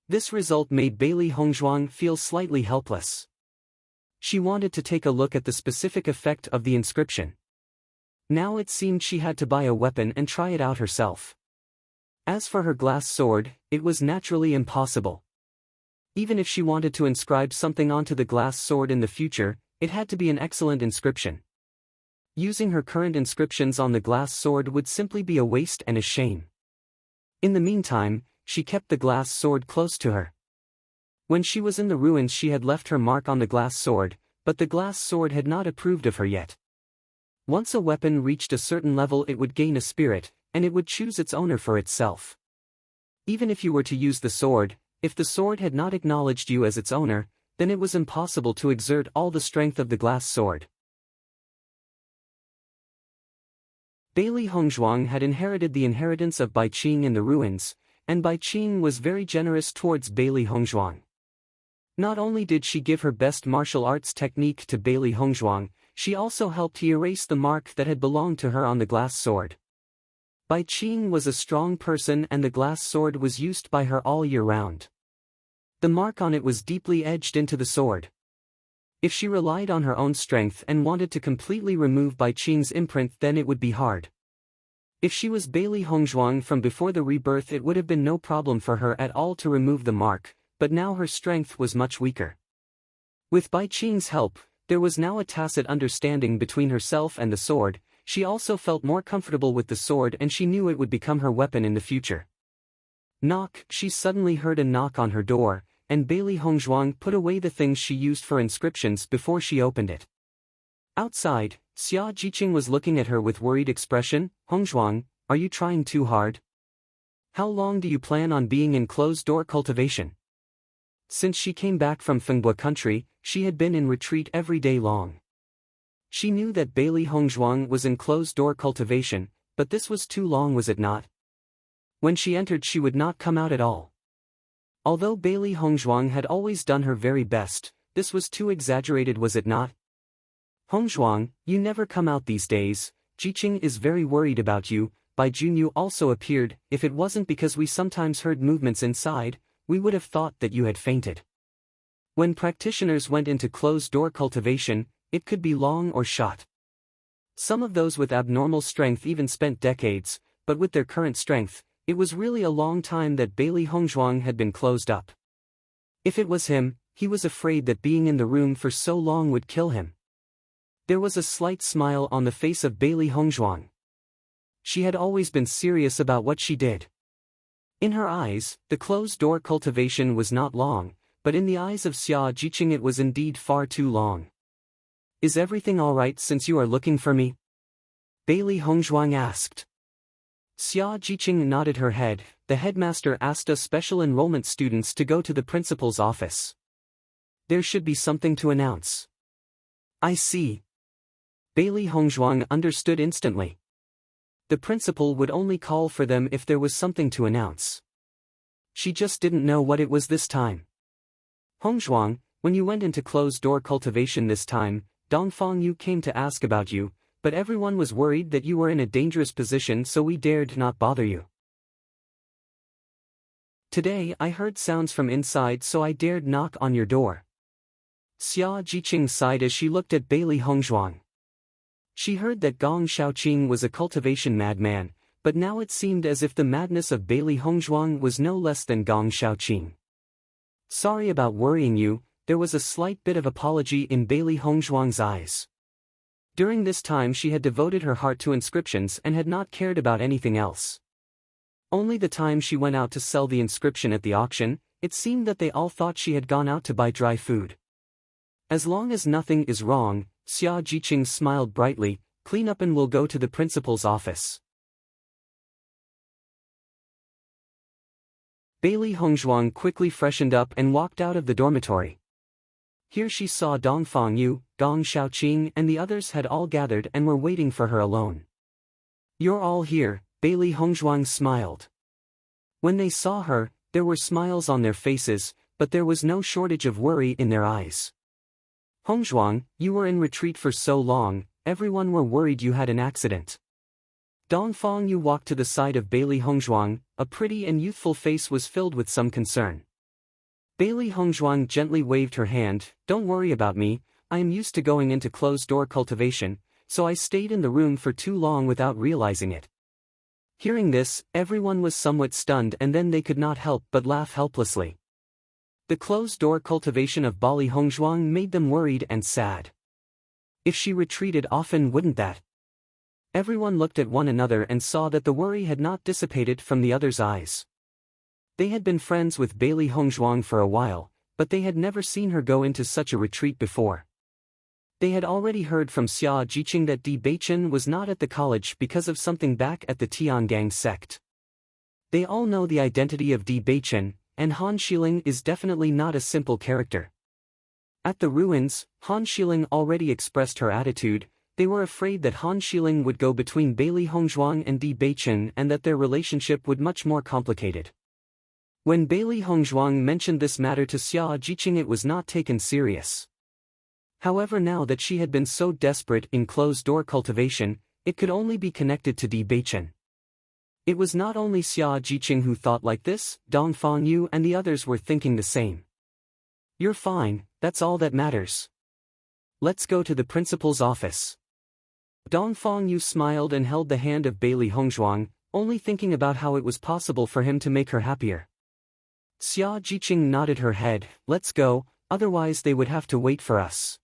This result made Bailey Hongzhuang feel slightly helpless. She wanted to take a look at the specific effect of the inscription. Now it seemed she had to buy a weapon and try it out herself. As for her glass sword, it was naturally impossible. Even if she wanted to inscribe something onto the glass sword in the future, it had to be an excellent inscription. Using her current inscriptions on the glass sword would simply be a waste and a shame. In the meantime, she kept the glass sword close to her. When she was in the ruins she had left her mark on the glass sword, but the glass sword had not approved of her yet. Once a weapon reached a certain level it would gain a spirit, and it would choose its owner for itself. Even if you were to use the sword, if the sword had not acknowledged you as its owner, then it was impossible to exert all the strength of the glass sword. Bailey Hongzhuang had inherited the inheritance of Bewitching in the ruins, and Bewitching was very generous towards Bailey Hongzhuang. Not only did she give her best martial arts technique to Bailey Hongzhuang, she also helped he erase the mark that had belonged to her on the glass sword. Bewitching was a strong person and the glass sword was used by her all year round. The mark on it was deeply edged into the sword. If she relied on her own strength and wanted to completely remove Bewitching's imprint, then it would be hard. If she was Bailey Hongzhuang from before the rebirth, it would have been no problem for her at all to remove the mark, but now her strength was much weaker. With Bewitching's help, there was now a tacit understanding between herself and the sword. She also felt more comfortable with the sword and she knew it would become her weapon in the future. Knock! She suddenly heard a knock on her door, and Bailey Hongzhuang put away the things she used for inscriptions before she opened it. Outside, Xia Jiqing was looking at her with worried expression. "Hongzhuang, are you trying too hard? How long do you plan on being in closed-door cultivation?" Since she came back from Fengbua country, she had been in retreat every day long. She knew that Bailey Hongzhuang was in closed-door cultivation, but this was too long, was it not? When she entered, she would not come out at all. Although Bailey Hongzhuang had always done her very best, this was too exaggerated, was it not? "Hongzhuang, you never come out these days. Jiqing is very worried about you." Bai Junyu also appeared. "If it wasn't because we sometimes heard movements inside, we would have thought that you had fainted." When practitioners went into closed-door cultivation, it could be long or short. Some of those with abnormal strength even spent decades, but with their current strength, it was really a long time that Bailey Hongzhuang had been closed up. If it was him, he was afraid that being in the room for so long would kill him. There was a slight smile on the face of Bailey Hongzhuang. She had always been serious about what she did. In her eyes, the closed-door cultivation was not long, but in the eyes of Xia Jiqing it was indeed far too long. "Is everything all right since you are looking for me?" Bailey Hongzhuang asked. Xia Jiqing nodded her head. "The headmaster asked us special enrollment students to go to the principal's office. There should be something to announce." "I see." Bailey Hongzhuang understood instantly. The principal would only call for them if there was something to announce. She just didn't know what it was this time. "Hongzhuang, when you went into closed-door cultivation this time, Dongfang Yu came to ask about you, but everyone was worried that you were in a dangerous position, so we dared not bother you. Today I heard sounds from inside, so I dared knock on your door." Xia Jiqing sighed as she looked at Bailey Hongzhuang. She heard that Gong Shaoqing was a cultivation madman, but now it seemed as if the madness of Bailey Hongzhuang was no less than Gong Shaoqing. "Sorry about worrying you." There was a slight bit of apology in Bailey Hongzhuang's eyes. During this time she had devoted her heart to inscriptions and had not cared about anything else. Only the time she went out to sell the inscription at the auction, it seemed that they all thought she had gone out to buy dry food. "As long as nothing is wrong," Xia Jiqing smiled brightly, "clean up and we'll go to the principal's office." Bailey Hongzhuang quickly freshened up and walked out of the dormitory. Here she saw Dongfang Yu, Gong Shaoqing and the others had all gathered and were waiting for her alone. "You're all here," Bailey Hongzhuang smiled. When they saw her, there were smiles on their faces, but there was no shortage of worry in their eyes. "Hongzhuang, you were in retreat for so long, everyone were worried you had an accident." Dongfang Yu walked to the side of Bailey Hongzhuang. A pretty and youthful face was filled with some concern. Bailey Hongzhuang gently waved her hand. "Don't worry about me, I am used to going into closed-door cultivation, so I stayed in the room for too long without realizing it." Hearing this, everyone was somewhat stunned and then they could not help but laugh helplessly. The closed-door cultivation of Bailey Hongzhuang made them worried and sad. If she retreated often, wouldn't that? Everyone looked at one another and saw that the worry had not dissipated from the others' eyes. They had been friends with Bailey Hongzhuang for a while, but they had never seen her go into such a retreat before. They had already heard from Xia Jiqing that Bewitching was not at the college because of something back at the Tiangang sect. They all know the identity of Bewitching, and Han Xiling is definitely not a simple character. At the ruins, Han Xiling already expressed her attitude. They were afraid that Han Xiling would go between Bailey Hongzhuang and Bewitching and that their relationship would much more complicated. When Bailey Hongzhuang mentioned this matter to Xia Jiqing, it was not taken serious. However, now that she had been so desperate in closed-door cultivation, it could only be connected to Bewitching. It was not only Xia Jiqing who thought like this, Dong Fangyu and the others were thinking the same. "You're fine, that's all that matters. Let's go to the principal's office." Dong Fangyu smiled and held the hand of Bailey Hongzhuang, only thinking about how it was possible for him to make her happier. Xia Jiqing nodded her head. "Let's go, otherwise they would have to wait for us."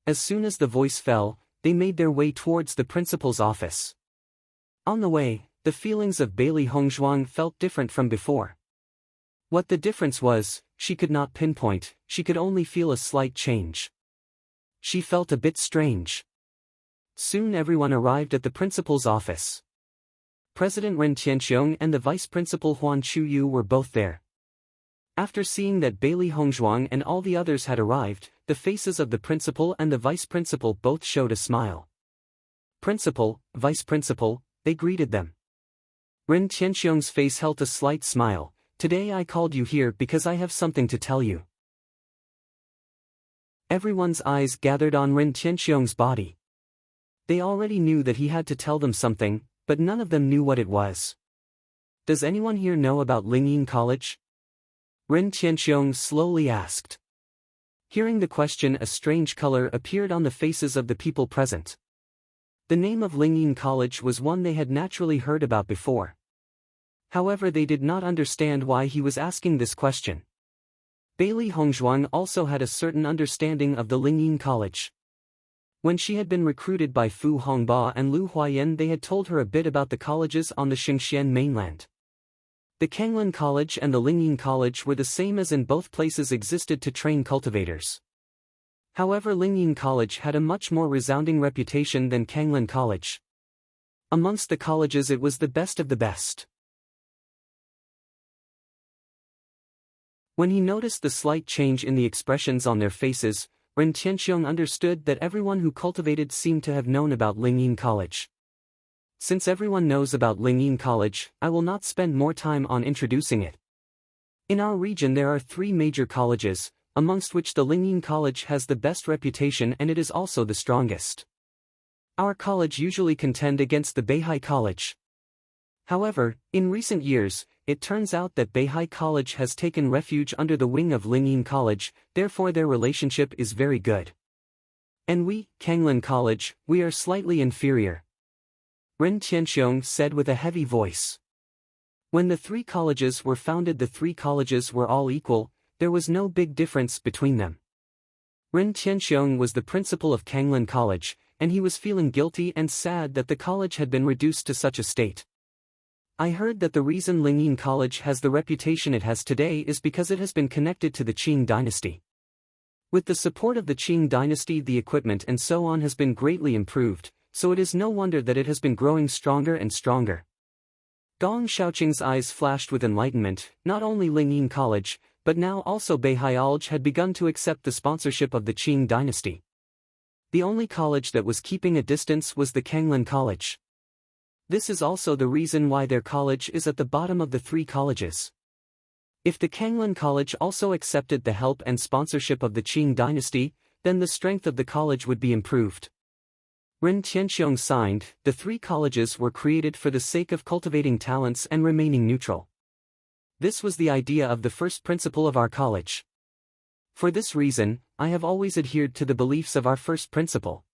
As soon as the voice fell, they made their way towards the principal's office. On the way, the feelings of Bailey Hongzhuang felt different from before. What the difference was, she could not pinpoint, she could only feel a slight change. She felt a bit strange. Soon everyone arrived at the principal's office. President Ren Tianxiong and the vice principal Huan Chuyu were both there. After seeing that Bailey Hongzhuang and all the others had arrived, the faces of the principal and the vice principal both showed a smile. "Principal, vice principal," they greeted them. Ren Tianxiong's face held a slight smile. "Today I called you here because I have something to tell you." Everyone's eyes gathered on Ren Tianxiong's body. They already knew that he had to tell them something, but none of them knew what it was. "Does anyone here know about Lingyin College?" Ren Tianxiong slowly asked. Hearing the question, a strange color appeared on the faces of the people present. The name of Lingyin College was one they had naturally heard about before. However, they did not understand why he was asking this question. Bailey Hongzhuang also had a certain understanding of the Lingyin College. When she had been recruited by Fu Hongba and Lu Huayan, they had told her a bit about the colleges on the Xingxian mainland. The Kanglin College and the Lingyin College were the same, as in both places existed to train cultivators. However, Lingyin College had a much more resounding reputation than Kanglin College. Amongst the colleges, it was the best of the best. When he noticed the slight change in the expressions on their faces, Ren Tianxiong understood that everyone who cultivated seemed to have known about Lingyin College. Since everyone knows about Lingyin College, I will not spend more time on introducing it. In our region there are 3 major colleges, amongst which the Lingyin College has the best reputation, and it is also the strongest. Our college usually contend against the Beihai College. However, in recent years, it turns out that Beihai College has taken refuge under the wing of Lingyin College, therefore their relationship is very good. And we, Kanglin College, we are slightly inferior. Ren Tianxiong said with a heavy voice. When the 3 colleges were founded, the 3 colleges were all equal, there was no big difference between them. Ren Tianxiong was the principal of Kanglin College, and he was feeling guilty and sad that the college had been reduced to such a state. I heard that the reason Lingyin College has the reputation it has today is because it has been connected to the Qing dynasty. With the support of the Qing dynasty, the equipment and so on has been greatly improved, so it is no wonder that it has been growing stronger and stronger. Gong Shaoqing's eyes flashed with enlightenment. Not only Lingyin College, but now also Beihai College had begun to accept the sponsorship of the Qing dynasty. The only college that was keeping a distance was the Kanglin College. This is also the reason why their college is at the bottom of the 3 colleges. If the Kanglin College also accepted the help and sponsorship of the Qing dynasty, then the strength of the college would be improved. Ren Tianxiong signed. The 3 colleges were created for the sake of cultivating talents and remaining neutral. This was the idea of the first principle of our college. For this reason, I have always adhered to the beliefs of our first principle.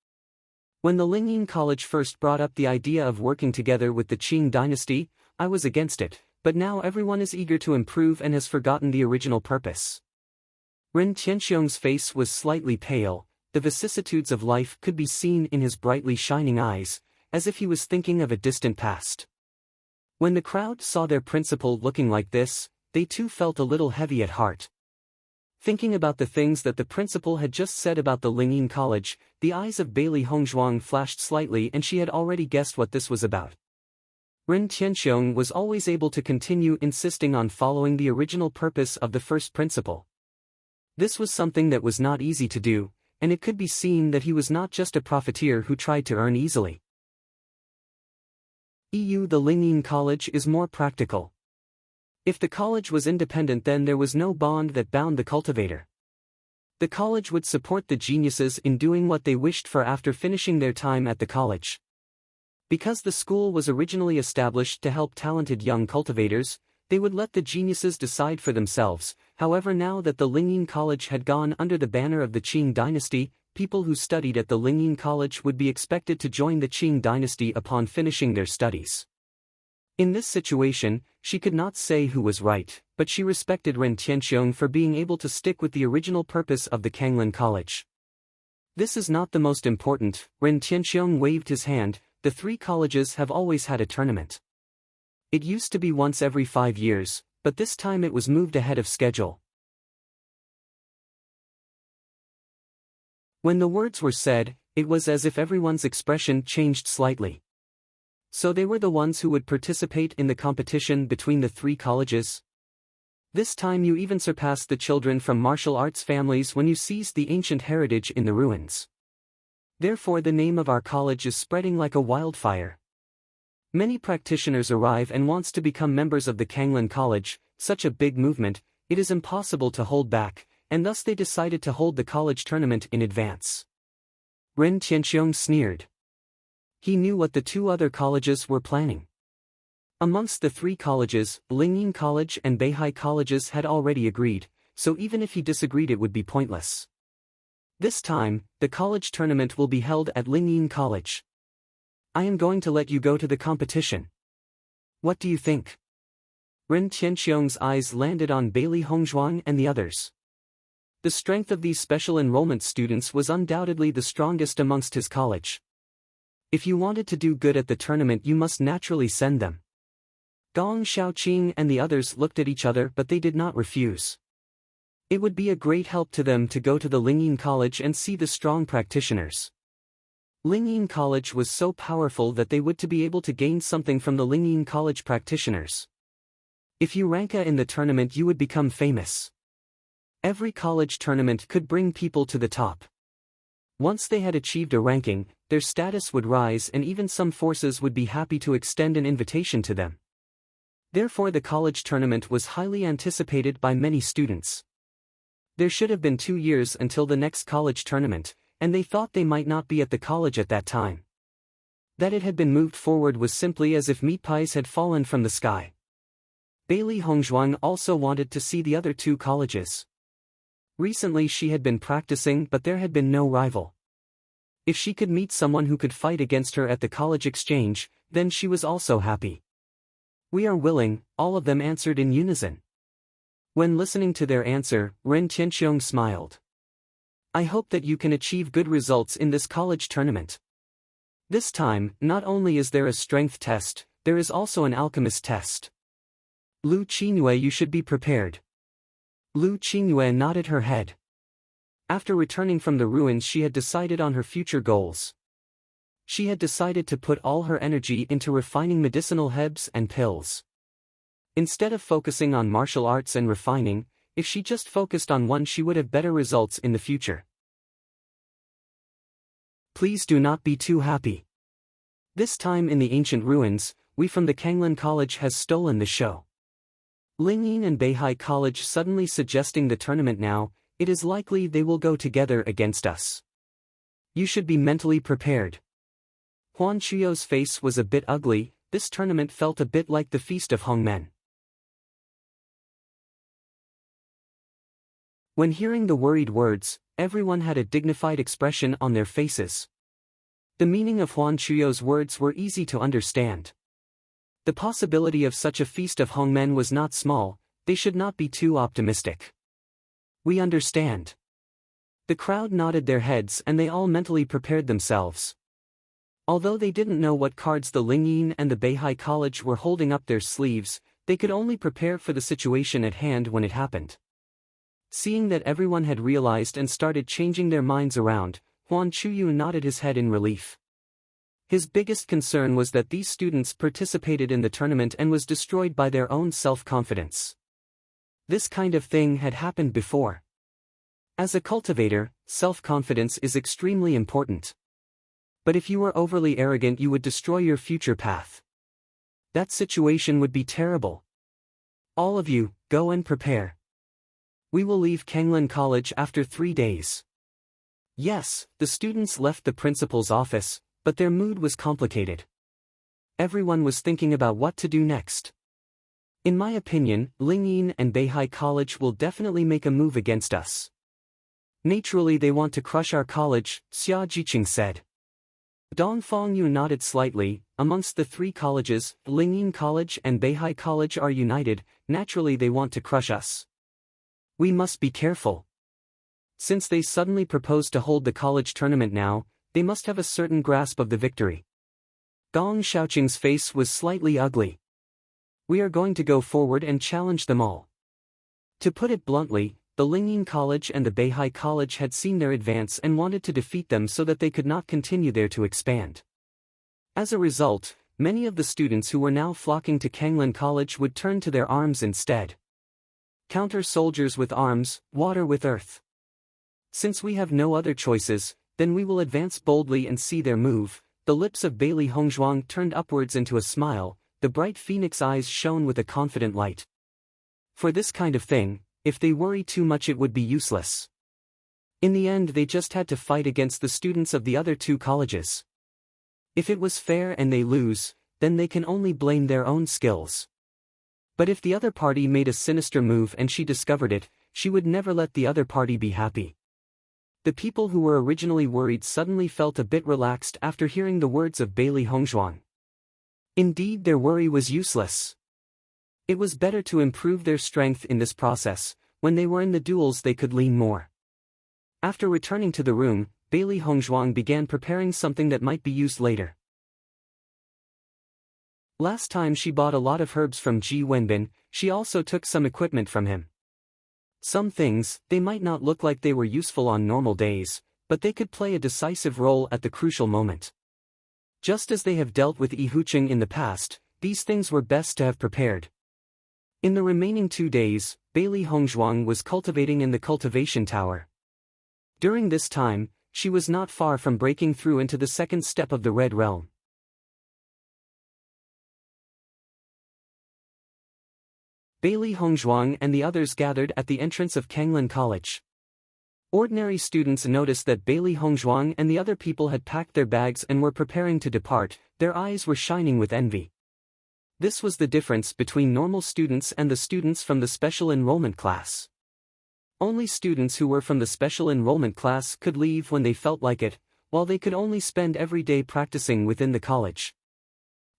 When the Lingyin College first brought up the idea of working together with the Qing dynasty, I was against it, but now everyone is eager to improve and has forgotten the original purpose. Ren Tianxiong's face was slightly pale. The vicissitudes of life could be seen in his brightly shining eyes, as if he was thinking of a distant past. When the crowd saw their principal looking like this, they too felt a little heavy at heart. Thinking about the things that the principal had just said about the Lingyin College, the eyes of Bailey Hongzhuang flashed slightly and she had already guessed what this was about. Ren Tianxiong was always able to continue insisting on following the original purpose of the first principle. This was something that was not easy to do, and it could be seen that he was not just a profiteer who tried to earn easily. The Lingyin College is more practical. If the college was independent, then there was no bond that bound the cultivator. The college would support the geniuses in doing what they wished for after finishing their time at the college. Because the school was originally established to help talented young cultivators, they would let the geniuses decide for themselves. However, now that the Lingyin College had gone under the banner of the Qing dynasty, people who studied at the Lingyin College would be expected to join the Qing dynasty upon finishing their studies. In this situation, she could not say who was right, but she respected Ren Tianxiong for being able to stick with the original purpose of the Kanglin College. This is not the most important. Ren Tianxiong waved his hand. The 3 colleges have always had a tournament. It used to be once every 5 years, but this time it was moved ahead of schedule. When the words were said, it was as if everyone's expression changed slightly. So they were the ones who would participate in the competition between the 3 colleges? This time you even surpassed the children from martial arts families when you seized the ancient heritage in the ruins. Therefore the name of our college is spreading like a wildfire. Many practitioners arrive and wants to become members of the Kanglin College. Such a big movement, it is impossible to hold back, and thus they decided to hold the college tournament in advance. Ren Tianxiong sneered. He knew what the 2 other colleges were planning. Amongst the 3 colleges, Lingyin College and Beihai colleges had already agreed, so even if he disagreed it would be pointless. This time, the college tournament will be held at Lingyin College. I am going to let you go to the competition. What do you think? Ren Tianxiong's eyes landed on Bailey Hongzhuang and the others. The strength of these special enrollment students was undoubtedly the strongest amongst his college. If you wanted to do good at the tournament, you must naturally send them. Gong Xiaoqing and the others looked at each other, but they did not refuse. It would be a great help to them to go to the Lingyin College and see the strong practitioners. Lingyin College was so powerful that they would to be able to gain something from the Lingyin College practitioners. If you rank in the tournament, you would become famous. Every college tournament could bring people to the top. Once they had achieved a ranking, their status would rise and even some forces would be happy to extend an invitation to them. Therefore the college tournament was highly anticipated by many students. There should have been 2 years until the next college tournament, and they thought they might not be at the college at that time. That it had been moved forward was simply as if meat pies had fallen from the sky. Bailey Hongzhuang also wanted to see the other 2 colleges. Recently she had been practicing, but there had been no rival. If she could meet someone who could fight against her at the college exchange, then she was also happy. We are willing, all of them answered in unison. When listening to their answer, Ren Tianxiong smiled. I hope that you can achieve good results in this college tournament. This time, not only is there a strength test, there is also an alchemist test. Lu Qingyue, you should be prepared. Lu Qingyue nodded her head. After returning from the ruins, she had decided on her future goals. She had decided to put all her energy into refining medicinal herbs and pills. Instead of focusing on martial arts and refining, if she just focused on one, she would have better results in the future. Please do not be too happy. This time in the ancient ruins, we from the Kanglin College has stolen the show. Lingyin and Beihai College suddenly suggesting the tournament now, it is likely they will go together against us. You should be mentally prepared. Huan Chuyo's face was a bit ugly. This tournament felt a bit like the Feast of Hongmen. When hearing the worried words, everyone had a dignified expression on their faces. The meaning of Huan Chuyo's words were easy to understand. The possibility of such a Feast of Hongmen was not small. They should not be too optimistic. We understand. The crowd nodded their heads and they all mentally prepared themselves. Although they didn't know what cards the Lingyin and the Beihai College were holding up their sleeves, they could only prepare for the situation at hand when it happened. Seeing that everyone had realized and started changing their minds around, Huan Chuyu nodded his head in relief. His biggest concern was that these students participated in the tournament and was destroyed by their own self-confidence. This kind of thing had happened before. As a cultivator, self-confidence is extremely important. But if you were overly arrogant, you would destroy your future path. That situation would be terrible. All of you, go and prepare. We will leave Kanglan College after 3 days. Yes, the students left the principal's office, but their mood was complicated. Everyone was thinking about what to do next. In my opinion, Lingyin and Beihai College will definitely make a move against us. Naturally they want to crush our college, Xia Jiqing said. Dong Fengyu nodded slightly. Amongst the 3 colleges, Lingyin College and Beihai College are united. Naturally they want to crush us. We must be careful. Since they suddenly propose to hold the college tournament now, they must have a certain grasp of the victory. Gong Xiaoqing's face was slightly ugly. We are going to go forward and challenge them all. To put it bluntly, the Lingyin College and the Beihai College had seen their advance and wanted to defeat them so that they could not continue there to expand. As a result, many of the students who were now flocking to Kanglan College would turn to their arms instead. Counter soldiers with arms, water with earth. Since we have no other choices, then we will advance boldly and see their move. The lips of Bailey Hongzhuang turned upwards into a smile, the bright phoenix eyes shone with a confident light. For this kind of thing, if they worry too much it would be useless. In the end they just had to fight against the students of the other 2 colleges. If it was fair and they lose, then they can only blame their own skills. But if the other party made a sinister move and she discovered it, she would never let the other party be happy. The people who were originally worried suddenly felt a bit relaxed after hearing the words of Bailey Hongzhuang. Indeed, their worry was useless. It was better to improve their strength in this process. When they were in the duels they could lean more. After returning to the room, Bailey Hongzhuang began preparing something that might be used later. Last time she bought a lot of herbs from Ji Wenbin, she also took some equipment from him. Some things, they might not look like they were useful on normal days, but they could play a decisive role at the crucial moment. Just as they have dealt with Yihucheng in the past, these things were best to have prepared. In the remaining 2 days, Bailey Hongzhuang was cultivating in the cultivation tower. During this time, she was not far from breaking through into the second step of the Red Realm. Bailey Hongzhuang and the others gathered at the entrance of Kanglan College. Ordinary students noticed that Bailey Hongzhuang and the other people had packed their bags and were preparing to depart. Their eyes were shining with envy. This was the difference between normal students and the students from the special enrollment class. Only students who were from the special enrollment class could leave when they felt like it, while they could only spend every day practicing within the college.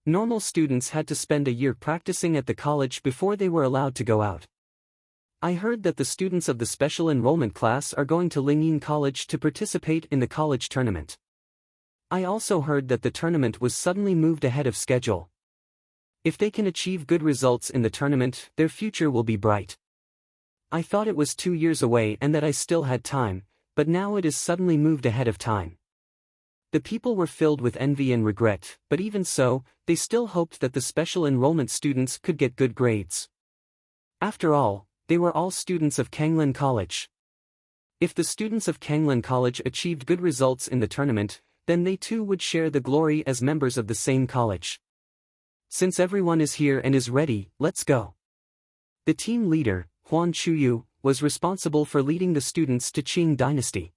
Normal students had to spend a year practicing at the college before they were allowed to go out. I heard that the students of the special enrollment class are going to Lingyin College to participate in the college tournament. I also heard that the tournament was suddenly moved ahead of schedule. If they can achieve good results in the tournament, their future will be bright. I thought it was 2 years away and that I still had time, but now it is suddenly moved ahead of time. The people were filled with envy and regret, but even so, they still hoped that the special enrollment students could get good grades. After all, they were all students of Kanglan College. If the students of Kanglan College achieved good results in the tournament, then they too would share the glory as members of the same college. Since everyone is here and is ready, let's go. The team leader, Huan Chuyu, was responsible for leading the students to Qing Dynasty.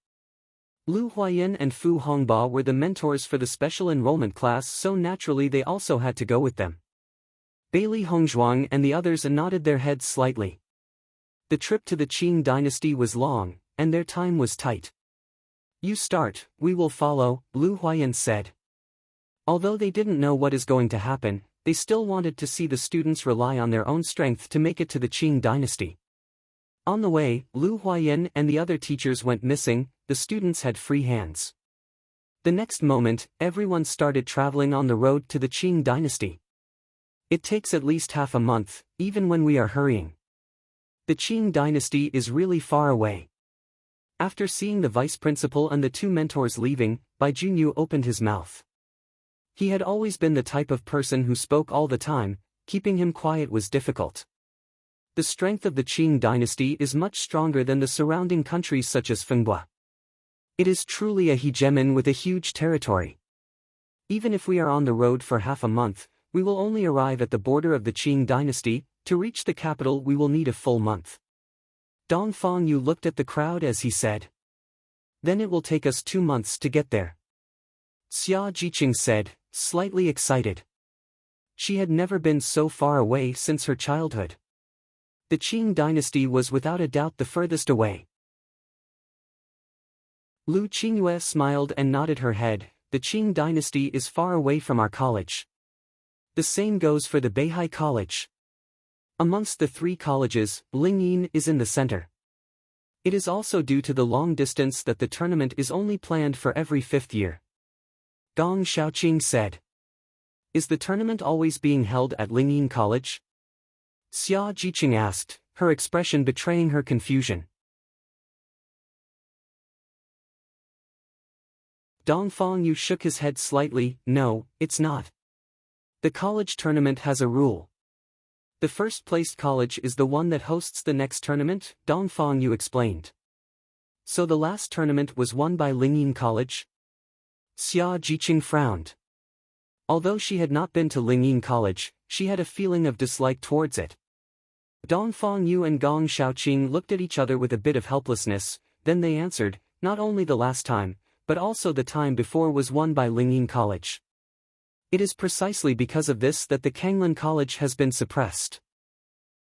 Lu Huayan and Fu Hongba were the mentors for the special enrollment class, so naturally they also had to go with them. Bailey Hongzhuang and the others nodded their heads slightly. The trip to the Qing Dynasty was long, and their time was tight. You start, we will follow, Lu Huayan said. Although they didn't know what is going to happen, they still wanted to see the students rely on their own strength to make it to the Qing Dynasty. On the way, Lu Huayan and the other teachers went missing. The students had free hands. The next moment, everyone started traveling on the road to the Qing Dynasty. It takes at least half a month, even when we are hurrying. The Qing dynasty is really far away. After seeing the vice principal and the two mentors leaving, Bai Junyu opened his mouth. He had always been the type of person who spoke all the time, keeping him quiet was difficult. The strength of the Qing dynasty is much stronger than the surrounding countries such as Fenghua. It is truly a hegemon with a huge territory. Even if we are on the road for half a month, we will only arrive at the border of the Qing dynasty. To reach the capital we will need a full month. Dong Fangyu looked at the crowd as he said. Then it will take us 2 months to get there. Xia Jiqing said, slightly excited. She had never been so far away since her childhood. The Qing dynasty was without a doubt the furthest away. Lu Qingyue smiled and nodded her head. The Qing dynasty is far away from our college. The same goes for the Beihai College. Amongst the 3 colleges, Lingyin is in the center. It is also due to the long distance that the tournament is only planned for every 5th year. Gong Xiaoqing said. Is the tournament always being held at Lingyin College? Xia Jiqing asked, her expression betraying her confusion. Dong Fangyu shook his head slightly. No, it's not. The college tournament has a rule. The first-placed college is the one that hosts the next tournament, Dong Fangyu explained. So the last tournament was won by Lingyin College? Xia Jiqing frowned. Although she had not been to Lingyin College, she had a feeling of dislike towards it. Dong Fangyu and Gong Xiaoqing looked at each other with a bit of helplessness, then they answered, not only the last time, but also the time before was won by Lingyin College. It is precisely because of this that the Kanglan College has been suppressed.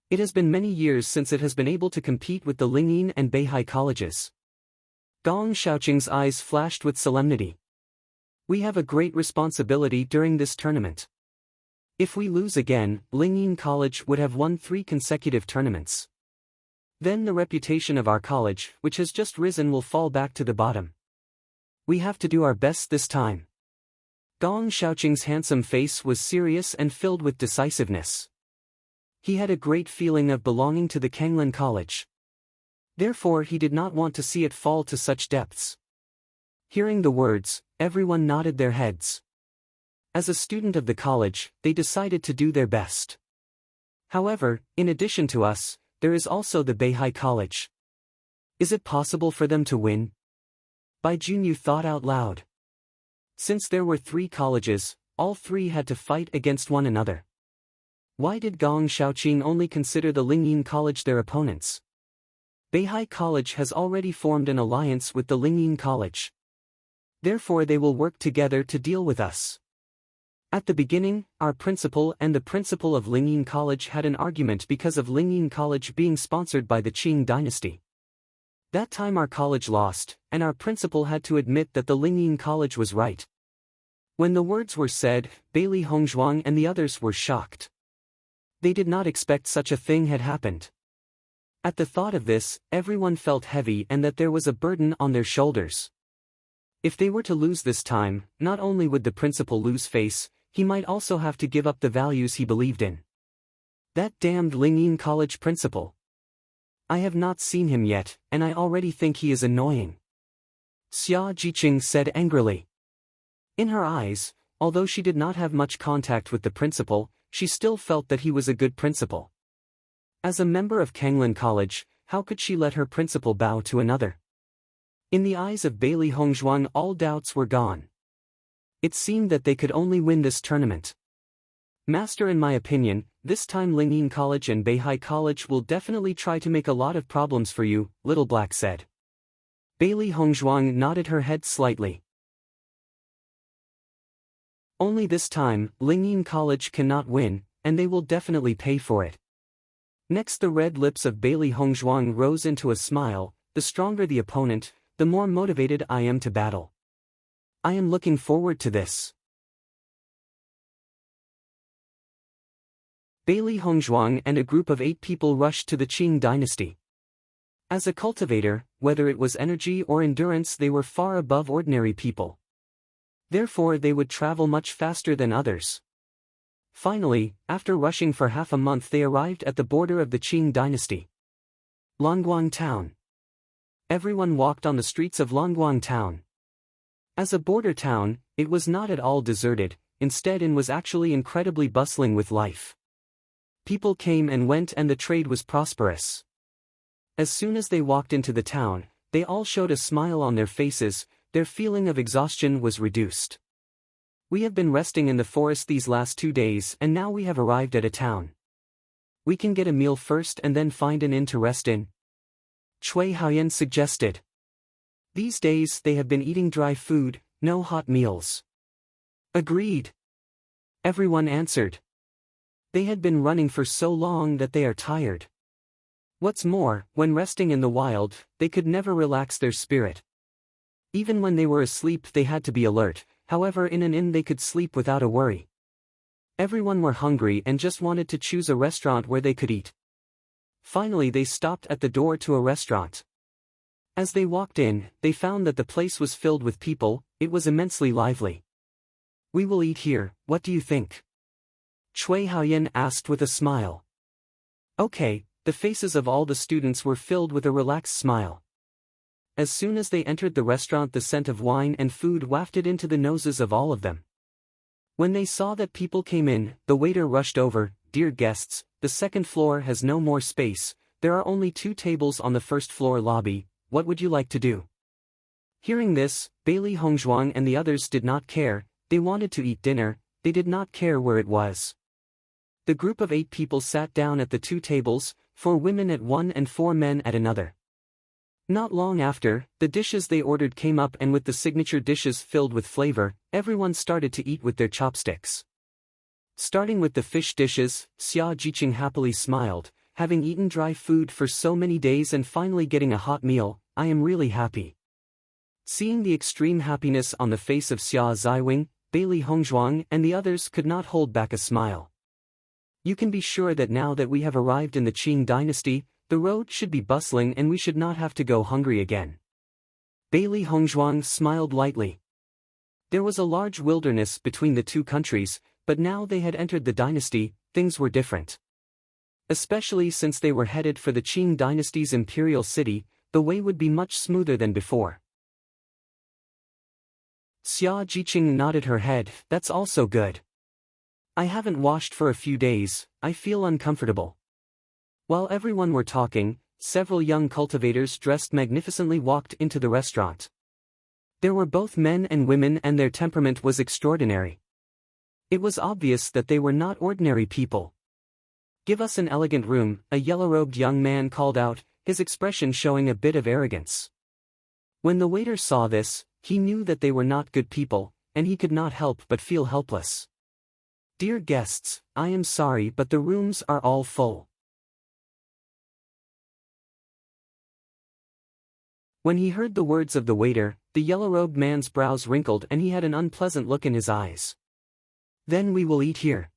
It has been many years since it has been able to compete with the Lingyin and Beihai colleges. Gong Xiaoqing's eyes flashed with solemnity. We have a great responsibility during this tournament. If we lose again, Lingyin College would have won 3 consecutive tournaments. Then the reputation of our college, which has just risen, will fall back to the bottom. We have to do our best this time. Gong Xiaoqing's handsome face was serious and filled with decisiveness. He had a great feeling of belonging to the Kanglan College. Therefore he did not want to see it fall to such depths. Hearing the words, everyone nodded their heads. As a student of the college, they decided to do their best. However, in addition to us, there is also the Beihai College. Is it possible for them to win? Bai Junyu thought out loud. Since there were 3 colleges, all 3 had to fight against one another. Why did Gong Xiaoqing only consider the Lingyin College their opponents? Beihai College has already formed an alliance with the Lingyin College. Therefore they will work together to deal with us. At the beginning, our principal and the principal of Lingyin College had an argument because of Lingyin College being sponsored by the Qing dynasty. That time our college lost, and our principal had to admit that the Lingyin College was right. When the words were said, Bailey Hongzhuang and the others were shocked. They did not expect such a thing had happened. At the thought of this, everyone felt heavy and that there was a burden on their shoulders. If they were to lose this time, not only would the principal lose face, he might also have to give up the values he believed in. That damned Lingyin College principal. I have not seen him yet, and I already think he is annoying. Xia Jiqing said angrily. In her eyes, although she did not have much contact with the principal, she still felt that he was a good principal. As a member of Kanglan College, how could she let her principal bow to another? In the eyes of Bailey Hongzhuang all doubts were gone. It seemed that they could only win this tournament. Master, in my opinion, this time Lingyin College and Beihai College will definitely try to make a lot of problems for you, Little Black said. Bailey Hongzhuang nodded her head slightly. Only this time, Lingyin College cannot win, and they will definitely pay for it. Next, the red lips of Bailey Hongzhuang rose into a smile. The stronger the opponent, the more motivated I am to battle. I am looking forward to this. Bailey Hongzhuang and a group of 8 people rushed to the Qing dynasty. As a cultivator, whether it was energy or endurance, they were far above ordinary people. Therefore they would travel much faster than others. Finally, after rushing for half a month, they arrived at the border of the Qing dynasty. Longguang Town. Everyone walked on the streets of Longguang Town. As a border town, it was not at all deserted, instead it was actually incredibly bustling with life. People came and went and the trade was prosperous. As soon as they walked into the town, they all showed a smile on their faces, their feeling of exhaustion was reduced. We have been resting in the forest these last 2 days and now we have arrived at a town. We can get a meal first and then find an inn to rest in. Cui Haoyan suggested. These days they have been eating dry food, no hot meals. Agreed. Everyone answered. They had been running for so long that they are tired. What's more, when resting in the wild, they could never relax their spirit. Even when they were asleep they had to be alert, however in an inn they could sleep without a worry. Everyone were hungry and just wanted to choose a restaurant where they could eat. Finally they stopped at the door to a restaurant. As they walked in, they found that the place was filled with people, it was immensely lively. We will eat here, what do you think? Cui Haoyan asked with a smile. Okay, the faces of all the students were filled with a relaxed smile. As soon as they entered the restaurant the scent of wine and food wafted into the noses of all of them. When they saw that people came in, the waiter rushed over, "Dear guests, the second floor has no more space, there are only 2 tables on the first floor lobby, what would you like to do?" Hearing this, Bailey Hongzhuang and the others did not care, they wanted to eat dinner, they did not care where it was. The group of 8 people sat down at the 2 tables, 4 women at one and 4 men at another. Not long after, the dishes they ordered came up and with the signature dishes filled with flavor, everyone started to eat with their chopsticks. Starting with the fish dishes, Xia Jiqing happily smiled, having eaten dry food for so many days and finally getting a hot meal, I am really happy. Seeing the extreme happiness on the face of Xia Ziwing, Bailey Hongzhuang and the others could not hold back a smile. You can be sure that now that we have arrived in the Qing dynasty, the road should be bustling and we should not have to go hungry again. Bailey Hongzhuang smiled lightly. There was a large wilderness between the 2 countries, but now they had entered the dynasty, things were different. Especially since they were headed for the Qing dynasty's imperial city, the way would be much smoother than before. Xia Jiqing nodded her head, that's also good. I haven't washed for a few days, I feel uncomfortable. While everyone were talking, several young cultivators dressed magnificently walked into the restaurant. There were both men and women and their temperament was extraordinary. It was obvious that they were not ordinary people. Give us an elegant room, a yellow-robed young man called out, his expression showing a bit of arrogance. When the waiter saw this, he knew that they were not good people, and he could not help but feel helpless. Dear guests, I am sorry but the rooms are all full. When he heard the words of the waiter, the yellow-robed man's brows wrinkled and he had an unpleasant look in his eyes. Then we will eat here.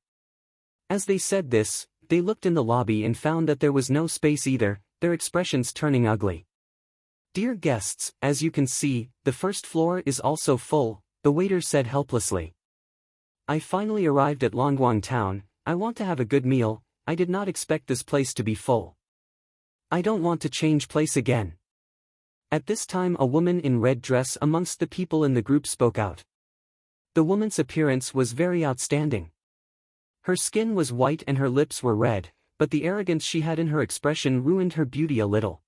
As they said this, they looked in the lobby and found that there was no space either, their expressions turning ugly. Dear guests, as you can see, the first floor is also full, the waiter said helplessly. I finally arrived at Longguang Town, I want to have a good meal, I did not expect this place to be full. I don't want to change place again. At this time a woman in red dress amongst the people in the group spoke out. The woman's appearance was very outstanding. Her skin was white and her lips were red, but the arrogance she had in her expression ruined her beauty a little.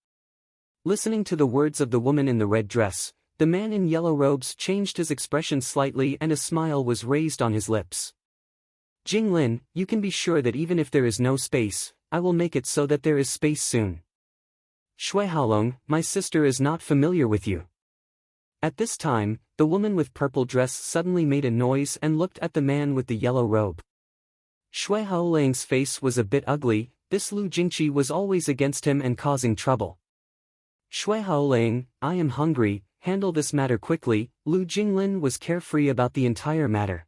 Listening to the words of the woman in the red dress, the man in yellow robes changed his expression slightly and a smile was raised on his lips. Jinglin, you can be sure that even if there is no space, I will make it so that there is space soon. Shui Haolong, my sister is not familiar with you. At this time, the woman with purple dress suddenly made a noise and looked at the man with the yellow robe. Shui Haolong's face was a bit ugly, this Lu Jingqi was always against him and causing trouble. Shui Haolong, I am hungry, handle this matter quickly, Lu Jinglin was carefree about the entire matter.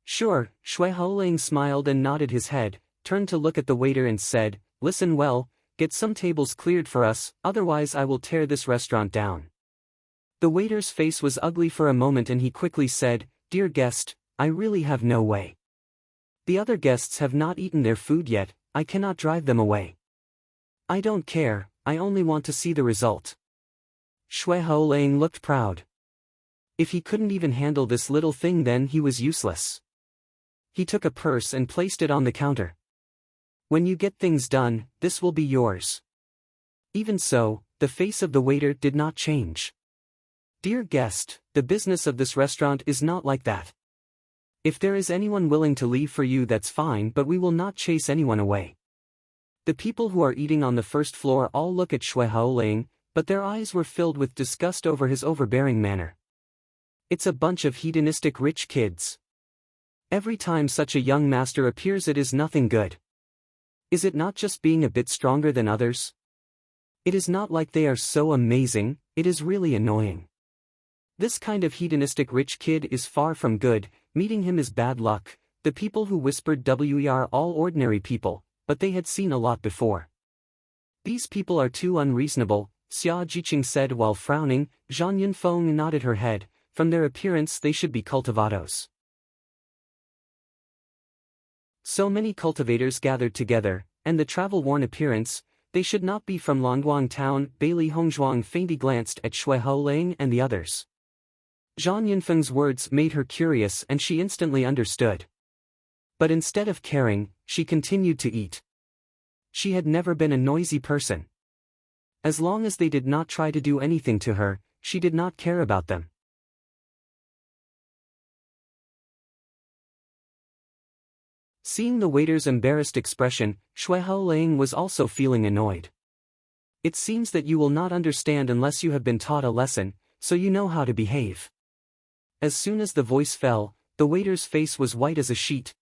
Sure, Shui Haolong smiled and nodded his head, turned to look at the waiter and said, listen well, get some tables cleared for us, otherwise I will tear this restaurant down. The waiter's face was ugly for a moment and he quickly said, Dear guest, I really have no way. The other guests have not eaten their food yet, I cannot drive them away. I don't care, I only want to see the result. Shui Haolang looked proud. If he couldn't even handle this little thing, then he was useless. He took a purse and placed it on the counter. When you get things done, this will be yours. Even so, the face of the waiter did not change. Dear guest, the business of this restaurant is not like that. If there is anyone willing to leave for you, that's fine, but we will not chase anyone away. The people who are eating on the first floor all look at Shui Haolang, but their eyes were filled with disgust over his overbearing manner. It's a bunch of hedonistic rich kids. Every time such a young master appears, it is nothing good. Is it not just being a bit stronger than others? It is not like they are so amazing, it is really annoying. This kind of hedonistic rich kid is far from good, meeting him is bad luck. The people who whispered were all ordinary people, but they had seen a lot before. These people are too unreasonable, Xia Jiqing said while frowning. Zhang Yunfeng nodded her head. From their appearance they should be cultivados. So many cultivators gathered together, and the travel-worn appearance, they should not be from Longguang town. Bailey Hongzhuang faintly glanced at Shui Haolang and the others. Zhang Yunfeng's words made her curious and she instantly understood. But instead of caring, she continued to eat. She had never been a noisy person. As long as they did not try to do anything to her, she did not care about them. Seeing the waiter's embarrassed expression, Shui Haolang was also feeling annoyed. It seems that you will not understand unless you have been taught a lesson, so you know how to behave. As soon as the voice fell, the waiter's face was white as a sheet.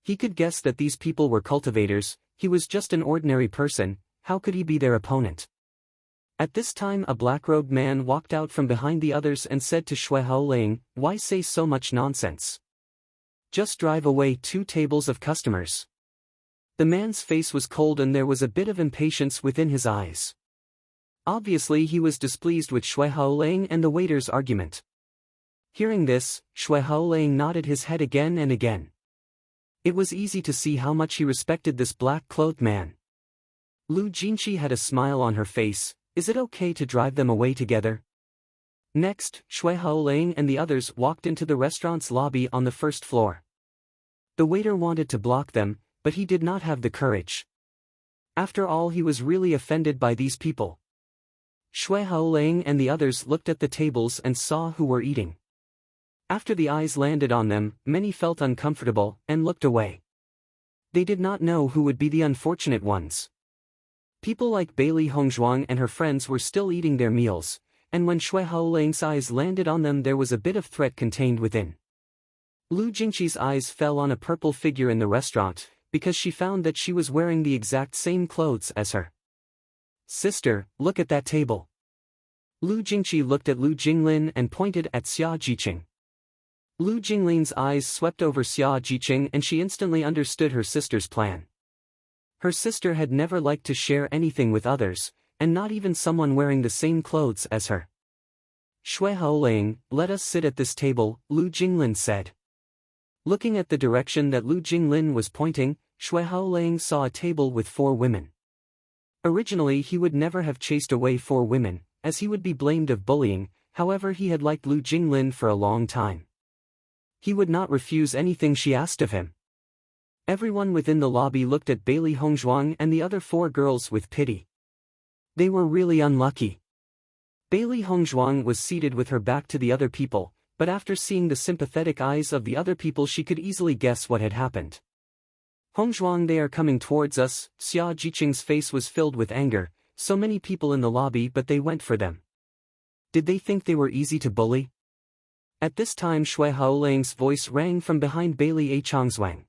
He could guess that these people were cultivators. He was just an ordinary person. How could he be their opponent? At this time a black-robed man walked out from behind the others and said to Shui Haolang, "Why say so much nonsense? Just drive away 2 tables of customers." The man's face was cold and there was a bit of impatience within his eyes. Obviously he was displeased with Shui Haolang and the waiter's argument. Hearing this, Shui Haolang nodded his head again and again. It was easy to see how much he respected this black-clothed man. Lu Jinqi had a smile on her face. Is it okay to drive them away together? Next, Shui Haolang and the others walked into the restaurant's lobby on the first floor. The waiter wanted to block them, but he did not have the courage. After all, he was really offended by these people. Shui Haolang and the others looked at the tables and saw who were eating. After the eyes landed on them, many felt uncomfortable and looked away. They did not know who would be the unfortunate ones. People like Bailey Hongzhuang and her friends were still eating their meals, and when Shui Haolang's eyes landed on them there was a bit of threat contained within. Lu Jingqi's eyes fell on a purple figure in the restaurant, because she found that she was wearing the exact same clothes as her sister. Look at that table. Lu Jingqi looked at Lu Jinglin and pointed at Xia Jiqing. Lu Jinglin's eyes swept over Xia Jiqing and she instantly understood her sister's plan. Her sister had never liked to share anything with others, and not even someone wearing the same clothes as her. Shui Haolang, let us sit at this table, Lu Jinglin said. Looking at the direction that Lu Jinglin was pointing, Shui Haolang saw a table with 4 women. Originally he would never have chased away 4 women, as he would be blamed of bullying. However, he had liked Lu Jinglin for a long time. He would not refuse anything she asked of him. Everyone within the lobby looked at Bailey Hongzhuang and the other 4 girls with pity. They were really unlucky. Bailey Hongzhuang was seated with her back to the other people, but after seeing the sympathetic eyes of the other people she could easily guess what had happened. Hongzhuang, they are coming towards us. Xia Jiqing's face was filled with anger. So many people in the lobby, but they went for them. Did they think they were easy to bully? At this time Shui Haolang's voice rang from behind Bailey Chongzhuang.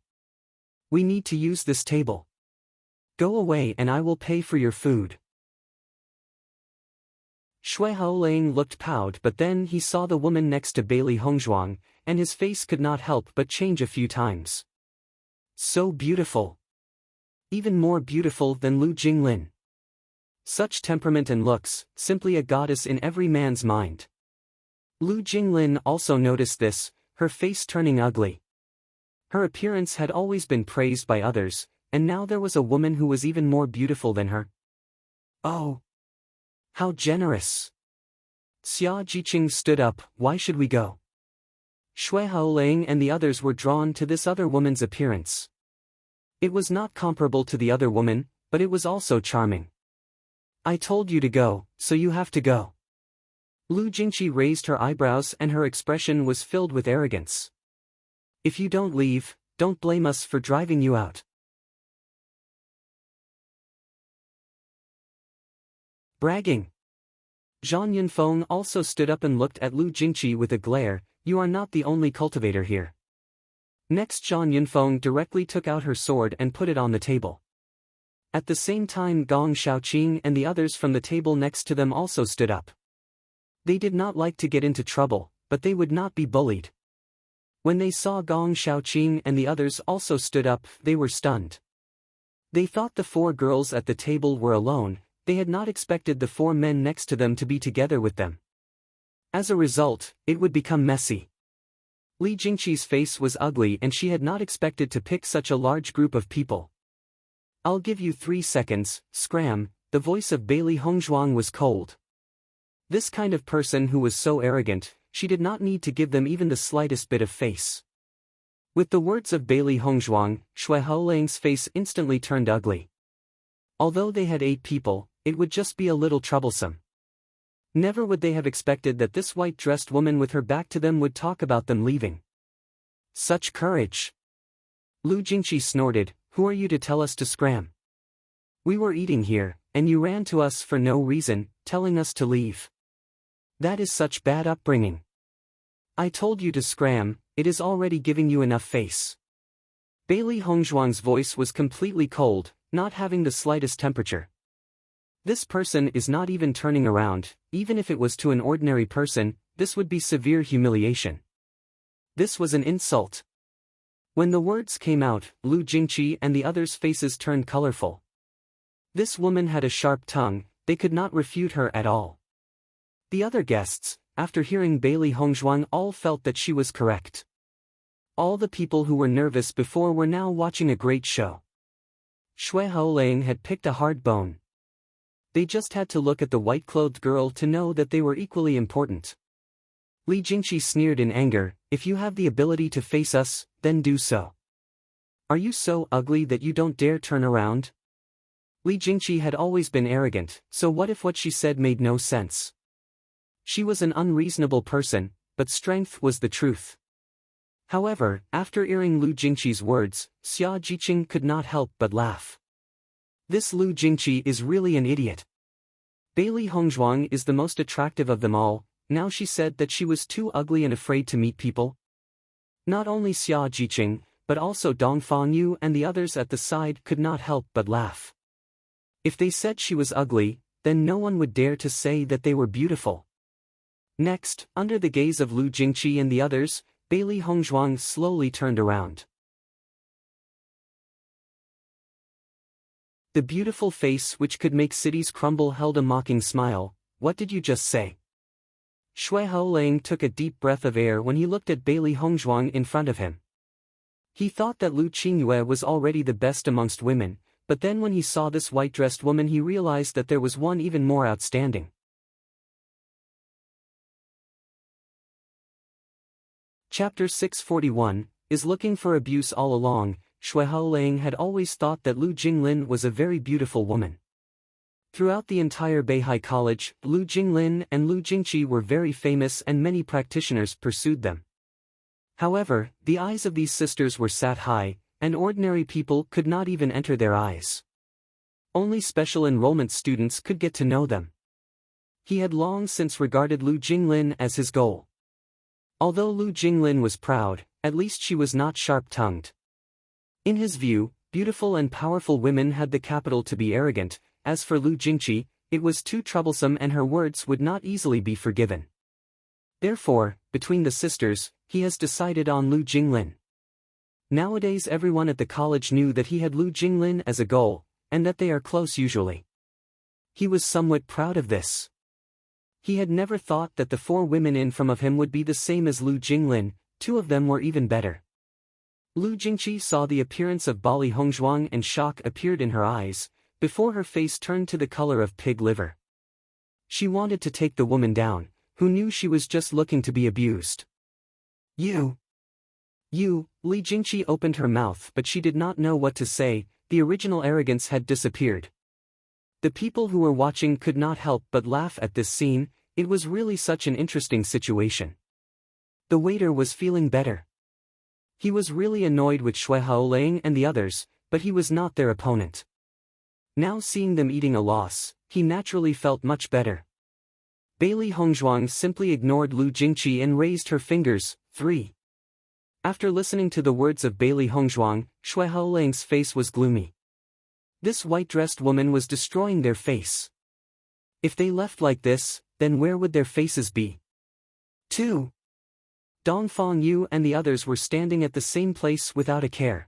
We need to use this table. Go away and I will pay for your food. Shui Haolang looked proud, but then he saw the woman next to Bailey Hongzhuang, and his face could not help but change a few times. So beautiful. Even more beautiful than Lu Jinglin. Such temperament and looks, simply a goddess in every man's mind. Lu Jinglin also noticed this, her face turning ugly. Her appearance had always been praised by others, and now there was a woman who was even more beautiful than her. Oh, how generous. Xia Jiqing stood up. Why should we go? Shui Haolang and the others were drawn to this other woman's appearance. It was not comparable to the other woman, but it was also charming. I told you to go, so you have to go. Lu Jingqi raised her eyebrows and her expression was filled with arrogance. If you don't leave, don't blame us for driving you out. Bragging. Zhang Yunfeng also stood up and looked at Lu Jingqi with a glare. You are not the only cultivator here. Next, Zhang Yunfeng directly took out her sword and put it on the table. At the same time, Gong Shaoqing and the others from the table next to them also stood up. They did not like to get into trouble, but they would not be bullied. When they saw Gong Shaoqing and the others also stood up, they were stunned. They thought the four girls at the table were alone. They had not expected the four men next to them to be together with them. As a result, it would become messy. Li Jingqi's face was ugly and she had not expected to pick such a large group of people. I'll give you 3 seconds, scram. The voice of Bailey Hongzhuang was cold. This kind of person who was so arrogant, she did not need to give them even the slightest bit of face. With the words of Bailey Hongzhuang, Shui Haolang's face instantly turned ugly. Although they had 8 people, it would just be a little troublesome. Never would they have expected that this white-dressed woman with her back to them would talk about them leaving. Such courage! Lu Jingqi snorted, who are you to tell us to scram? We were eating here, and you ran to us for no reason, telling us to leave. That is such bad upbringing. I told you to scram, it is already giving you enough face. Bailey Hongzhuang's voice was completely cold, not having the slightest temperature. This person is not even turning around. Even if it was to an ordinary person, this would be severe humiliation. This was an insult. When the words came out, Lu Jingqi and the others' faces turned colorful. This woman had a sharp tongue, they could not refute her at all. The other guests, after hearing Bailey Hongzhuang, all felt that she was correct. All the people who were nervous before were now watching a great show. Shui Haolang had picked a hard bone. They just had to look at the white-clothed girl to know that they were equally important. Li Jingqi sneered in anger, if you have the ability to face us, then do so. Are you so ugly that you don't dare turn around? Li Jingqi had always been arrogant, so what if what she said made no sense? She was an unreasonable person, but strength was the truth. However, after hearing Lu Jingqi's words, Xia Jiqing could not help but laugh. This Lu Jingqi is really an idiot. Bailey Hongzhuang is the most attractive of them all. Now she said that she was too ugly and afraid to meet people. Not only Xia Jiqing, but also Dong Fangyu and the others at the side could not help but laugh. If they said she was ugly, then no one would dare to say that they were beautiful. Next, under the gaze of Lu Jingqi and the others, Bailey Hongzhuang slowly turned around. The beautiful face which could make cities crumble held a mocking smile. What did you just say? Shui Haolang took a deep breath of air when he looked at Bailey Hongzhuang in front of him. He thought that Lu Qingyue was already the best amongst women, but then when he saw this white-dressed woman he realized that there was one even more outstanding. Chapter 641, is looking for abuse all along. Shui Haolang had always thought that Lu Jinglin was a very beautiful woman. Throughout the entire Beihai College, Lu Jinglin and Lu Jingqi were very famous and many practitioners pursued them. However, the eyes of these sisters were set high, and ordinary people could not even enter their eyes. Only special enrollment students could get to know them. He had long since regarded Lu Jinglin as his goal. Although Lu Jinglin was proud, at least she was not sharp-tongued. In his view, beautiful and powerful women had the capital to be arrogant. As for Lu Jingqi, it was too troublesome and her words would not easily be forgiven. Therefore, between the sisters, he has decided on Lu Jinglin. Nowadays everyone at the college knew that he had Lu Jinglin as a goal, and that they are close usually. He was somewhat proud of this. He had never thought that the 4 women in front of him would be the same as Lu Jinglin. 2 of them were even better. Lu Jingqi saw the appearance of Bailey Hongzhuang and shock appeared in her eyes. before her face turned to the color of pig liver. She wanted to take the woman down, who knew she was just looking to be abused. You, Li Jingqi opened her mouth but she did not know what to say. The original arrogance had disappeared. The people who were watching could not help but laugh at this scene. It was really such an interesting situation. The waiter was feeling better. He was really annoyed with Shui Haolang and the others, but he was not their opponent. Now seeing them eating a loss, he naturally felt much better. Bailey Hongzhuang simply ignored Lu Jingqi and raised her fingers. 3. After listening to the words of Bailey Hongzhuang, Shui Haolang's face was gloomy. This white-dressed woman was destroying their face. If they left like this, then where would their faces be? 2. Dongfang Yu and the others were standing at the same place without a care.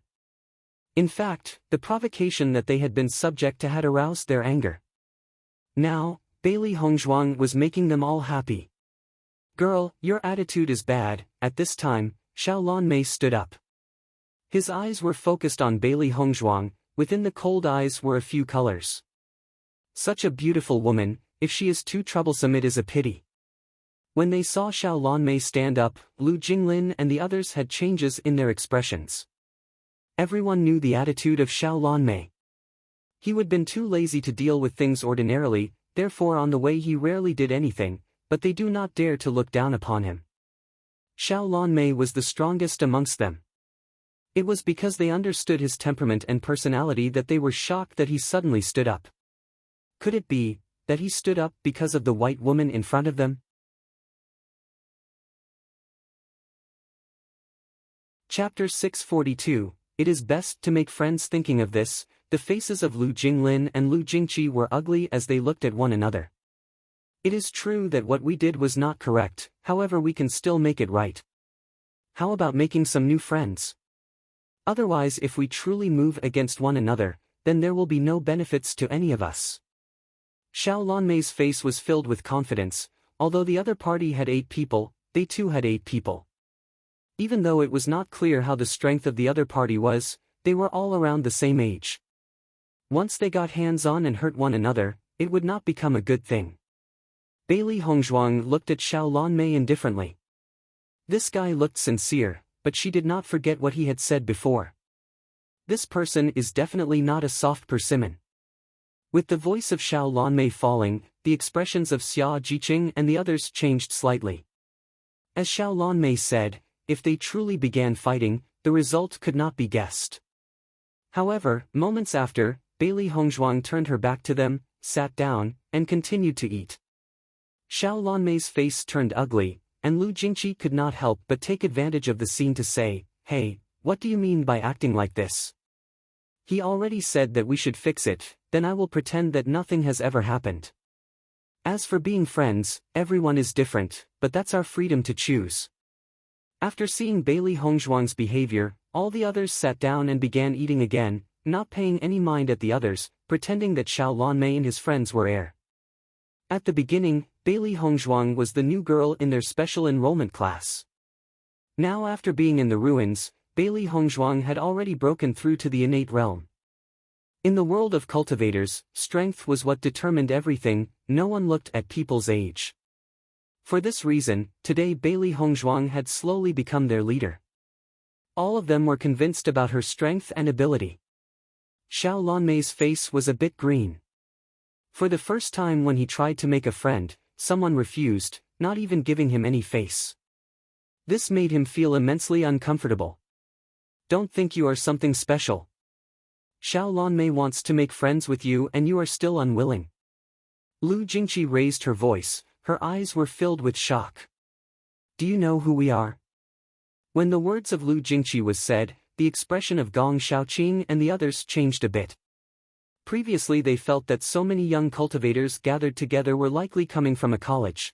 In fact, the provocation that they had been subject to had aroused their anger. Now, Bailey Hongzhuang was making them all happy. Girl, your attitude is bad. At this time, Xiao Lanmei stood up. His eyes were focused on Bailey Hongzhuang. Within the cold eyes were a few colors. Such a beautiful woman, if she is too troublesome it is a pity. When they saw Xiao Lanmei stand up, Lu Jinglin and the others had changes in their expressions. Everyone knew the attitude of Xiao Lanmei. He would been too lazy to deal with things ordinarily, therefore on the way he rarely did anything, but they do not dare to look down upon him. Xiao Lanmei was the strongest amongst them. It was because they understood his temperament and personality that they were shocked that he suddenly stood up. Could it be that he stood up because of the white woman in front of them? Chapter 642. It is best to make friends. Thinking of this, the faces of Lu Jinglin and Lu Jingqi were ugly as they looked at one another. It is true that what we did was not correct, however we can still make it right. How about making some new friends? Otherwise if we truly move against one another, then there will be no benefits to any of us. Xiao Lanmei's face was filled with confidence. Although the other party had 8 people, they too had 8 people. Even though it was not clear how the strength of the other party was, they were all around the same age. Once they got hands-on and hurt one another, it would not become a good thing. Bailey Hongzhuang looked at Xiao Lanmei indifferently. This guy looked sincere, but she did not forget what he had said before. This person is definitely not a soft persimmon. With the voice of Xiao Lanmei falling, the expressions of Xia Jiqing and the others changed slightly. As Xiao Lanmei said, if they truly began fighting, the result could not be guessed. However, moments after, Bailey Hongzhuang turned her back to them, sat down, and continued to eat. Xiao Lanmei's face turned ugly, and Lu Jingqi could not help but take advantage of the scene to say, "Hey, what do you mean by acting like this? He already said that we should fix it, then I will pretend that nothing has ever happened. As for being friends, everyone is different, but that's our freedom to choose." After seeing Bailey Hongzhuang's behavior, all the others sat down and began eating again, not paying any mind at the others, pretending that Xiao Lanmei and his friends were air. At the beginning, Bailey Hongzhuang was the new girl in their special enrollment class. Now after being in the ruins, Bailey Hongzhuang had already broken through to the innate realm. In the world of cultivators, strength was what determined everything. No one looked at people's age. For this reason, today Bailey Hongzhuang had slowly become their leader. All of them were convinced about her strength and ability. Xiao Lanmei's face was a bit green. For the first time when he tried to make a friend, someone refused, not even giving him any face. This made him feel immensely uncomfortable. Don't think you are something special. Xiao Lanmei wants to make friends with you and you are still unwilling. Lu Jingqi raised her voice, her eyes were filled with shock. Do you know who we are? When the words of Lu Jingqi was said, the expression of Gong Shaoqing and the others changed a bit. Previously they felt that so many young cultivators gathered together were likely coming from a college.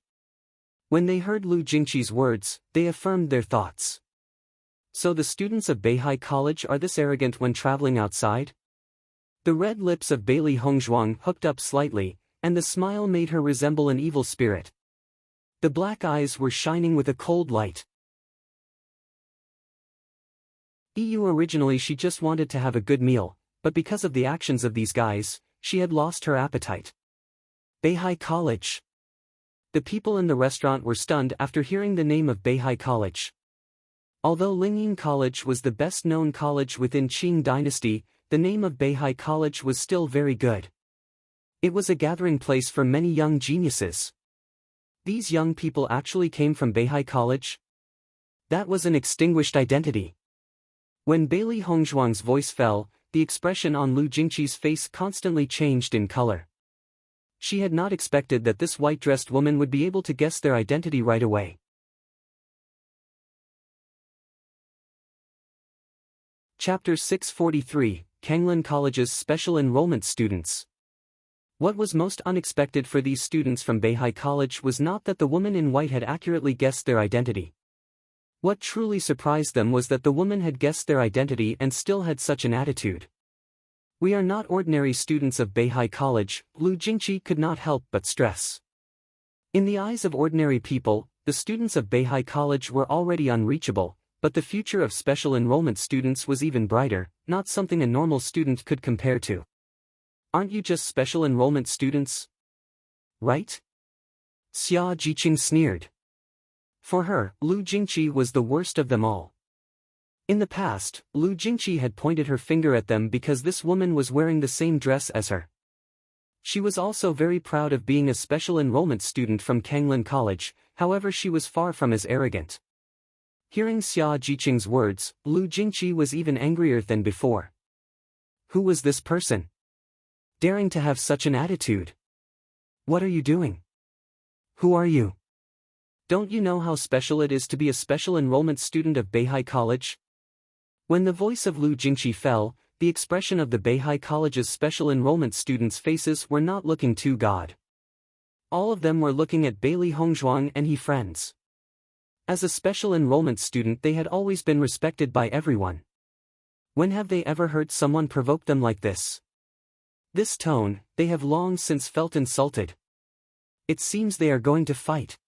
When they heard Lu Jingqi's words, they affirmed their thoughts. So the students of Beihai College are this arrogant when traveling outside? The red lips of Bailey Hongzhuang hooked up slightly, and the smile made her resemble an evil spirit. The black eyes were shining with a cold light. Originally she just wanted to have a good meal, but because of the actions of these guys, she had lost her appetite. Beihai College. The people in the restaurant were stunned after hearing the name of Beihai College. Although Lingyin College was the best-known college within Qing dynasty, the name of Beihai College was still very good. It was a gathering place for many young geniuses. These young people actually came from Beihai College? That was an extinguished identity. When Bailey Hongzhuang's voice fell, the expression on Lu Jingqi's face constantly changed in color. She had not expected that this white-dressed woman would be able to guess their identity right away. Chapter 643, Kanglin College's Special Enrollment Students. What was most unexpected for these students from Beihai College was not that the woman in white had accurately guessed their identity. What truly surprised them was that the woman had guessed their identity and still had such an attitude. We are not ordinary students of Beihai College, Lu Jingqi could not help but stress. In the eyes of ordinary people, the students of Beihai College were already unreachable, but the future of special enrollment students was even brighter, not something a normal student could compare to. Aren't you just special enrollment students? Right? Xia Jiqing sneered. For her, Lu Jingqi was the worst of them all. In the past, Lu Jingqi had pointed her finger at them because this woman was wearing the same dress as her. She was also very proud of being a special enrollment student from Kanglin College, however she was far from as arrogant. Hearing Xia Jiqing's words, Lu Jingqi was even angrier than before. Who was this person? Daring to have such an attitude? What are you doing? Who are you? Don't you know how special it is to be a special enrollment student of Beihai College? When the voice of Lu Jingqi fell, the expression of the Beihai College's special enrollment students' faces were not looking too good. All of them were looking at Bailey Hongzhuang and he friends. As a special enrollment student they had always been respected by everyone. When have they ever heard someone provoke them like this? This tone, they have long since felt insulted. It seems they are going to fight.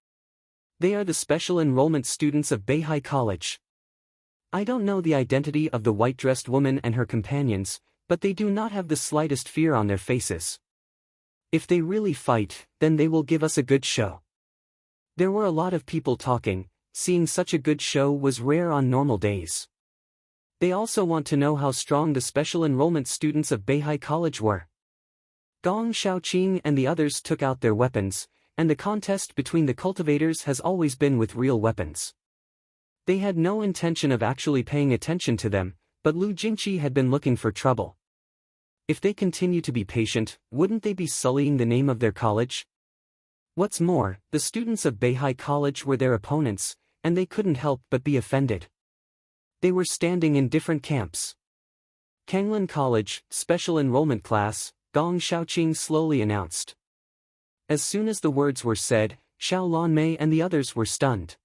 They are the special enrollment students of Beihai College. I don't know the identity of the white-dressed woman and her companions, but they do not have the slightest fear on their faces. If they really fight, then they will give us a good show. There were a lot of people talking, seeing such a good show was rare on normal days. They also want to know how strong the special enrollment students of Beihai College were. Gong Shaoqing and the others took out their weapons, and the contest between the cultivators has always been with real weapons. They had no intention of actually paying attention to them, but Lu Jingqi had been looking for trouble. If they continue to be patient, wouldn't they be sullying the name of their college? What's more, the students of Beihai College were their opponents, and they couldn't help but be offended. They were standing in different camps. Kanglin College, Special Enrollment Class, Gong Shaoqing slowly announced. As soon as the words were said, Xiao Lanmei and the others were stunned.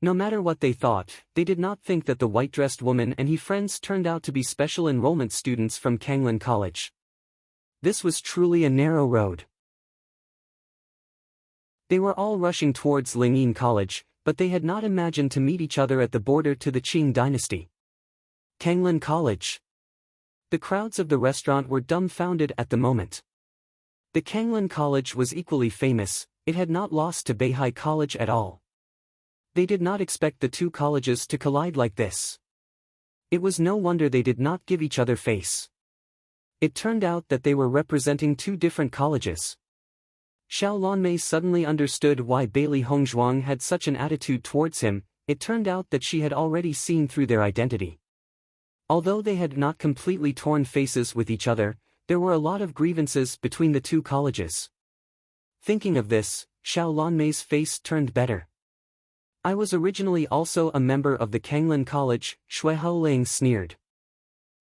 No matter what they thought, they did not think that the white-dressed woman and her friends turned out to be special enrollment students from Kanglin College. This was truly a narrow road. They were all rushing towards Lingyin College, but they had not imagined to meet each other at the border to the Qing dynasty. Kanglin College. The crowds of the restaurant were dumbfounded at the moment. The Kanglin College was equally famous, it had not lost to Beihai College at all. They did not expect the two colleges to collide like this. It was no wonder they did not give each other face. It turned out that they were representing two different colleges. Xiao Lanmei suddenly understood why Bailey Hongzhuang had such an attitude towards him. It turned out that she had already seen through their identity. Although they had not completely torn faces with each other, there were a lot of grievances between the two colleges. Thinking of this, Xiao Lanmei's face turned better. I was originally also a member of the Kanglin College, Shui Haolang sneered.